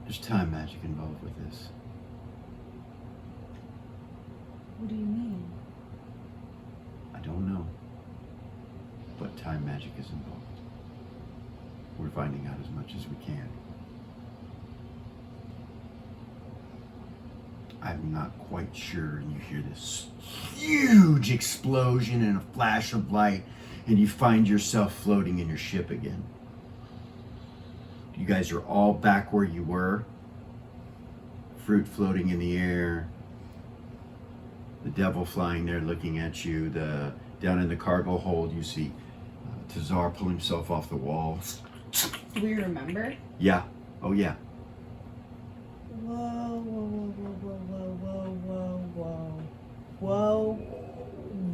"There's time magic involved with this." What do you mean? I don't know, but time magic is involved. We're finding out as much as we can. I'm not quite sure, and you hear this huge explosion and a flash of light, and you find yourself floating in your ship again. You guys are all back where you were. Fruit floating in the air. The devil flying there looking at you. Down in the cargo hold, you see Tazar pull himself off the wall. Do we remember? Yeah. Oh, yeah. Whoa, whoa, whoa, whoa, whoa, whoa, whoa,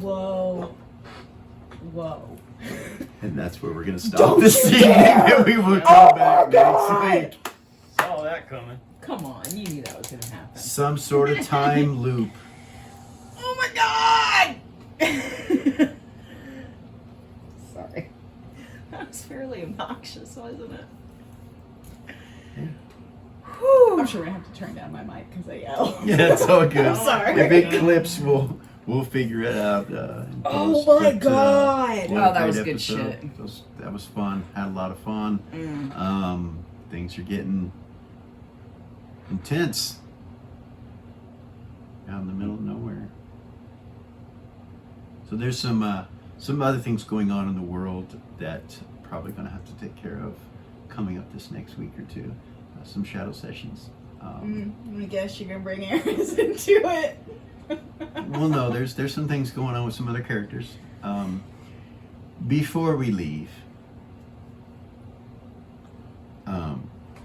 whoa, whoa, whoa. And that's where we're going to stop the scene. And we will come back next week. Saw that coming. Come on, you knew that was gonna happen. Some sort of time loop. Oh my god! Sorry. That was fairly obnoxious, wasn't it? I'm sure we have to turn down my mic because I yell. Yeah, it's all good. I'm sorry. If it clips, we'll figure it out. In Oh post. my But, god! what a Oh, that was great good episode. shit. That was fun. Had a lot of fun. Things are getting intense out in the middle of nowhere. So there's some other things going on in the world that I'm probably going to have to take care of. coming up this next week or two. Some shadow sessions. I guess you're gonna bring Aries into it. Well, no, there's some things going on with some other characters. Before we leave,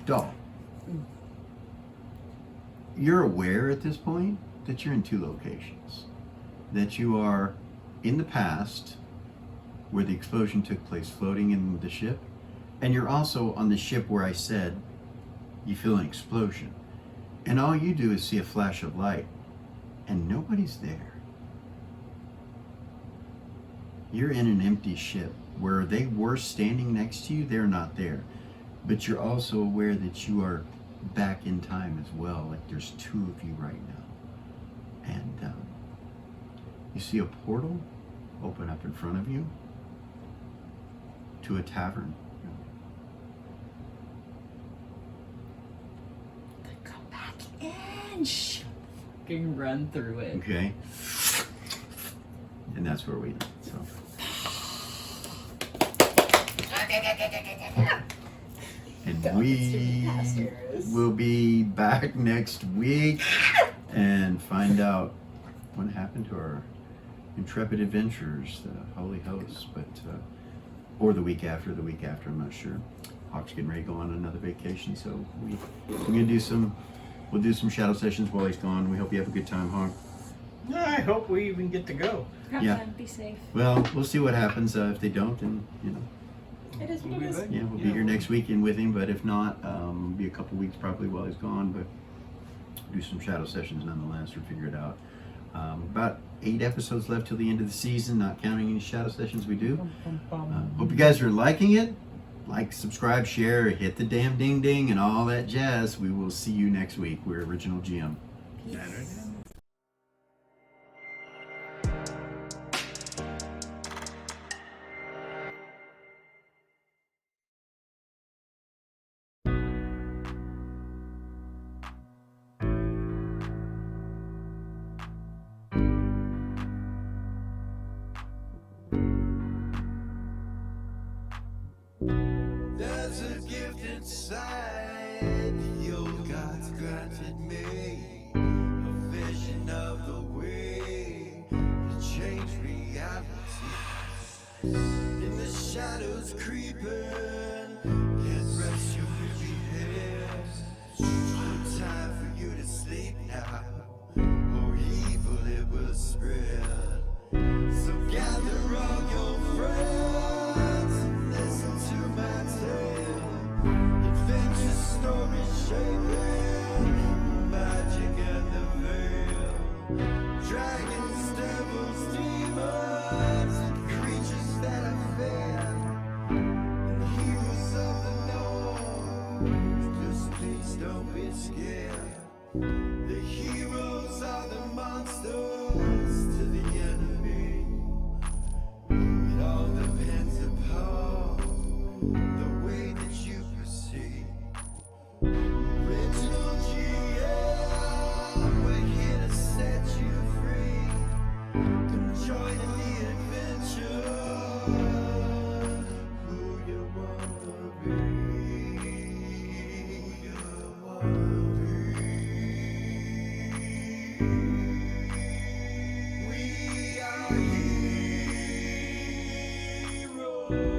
Doll, you're aware at this point that you're in two locations. That you are in the past, where the explosion took place, floating in the ship, and you're also on the ship where I said you feel an explosion. And all you do is see a flash of light, and nobody's there. You're in an empty ship where they were standing next to you, they're not there. But you're also aware that you are back in time as well, like there's two of you right now. And you see a portal open up in front of you to a tavern. Come back in. Fucking run through it. Okay. And that's where we end. So. And we will be back next week and find out what happened to our intrepid adventurers, the Holy Hosts, but or the week after, I'm not sure. Hawk's getting ready to go on another vacation, so we're gonna do we'll do some shadow sessions while he's gone. We hope you have a good time, Hawk. I hope we even get to go. Have Yeah. fun, be safe. Well, we'll see what happens. If they don't, then It is what it is. yeah, we'll be here next weekend with him. But if not, be a couple weeks probably while he's gone. But do some shadow sessions nonetheless, or figure it out. About 8 episodes left till the end of the season, not counting any shadow sessions we do. Hope you guys are liking it. Like, subscribe, share, hit the damn ding ding, and all that jazz. We will see you next week. We're Original GM. There's a gift inside the old gods granted me, a vision of the way to change reality. In the shadows creeping, can't rest your weary head. No time for you to sleep now, or evil it will spread. So gather all your friends and listen to my tale. Adventure stories shaping magic and the veil. Dragons, devils, demons, and creatures that are fair, and heroes of the north. Just please don't be scared. The heroes are the monsters to the enemy. It all depends upon the way that you proceed. Original GM, we're here to set you free. Come join in the adventure. Who you wanna be? Who you wanna be? We are heroes.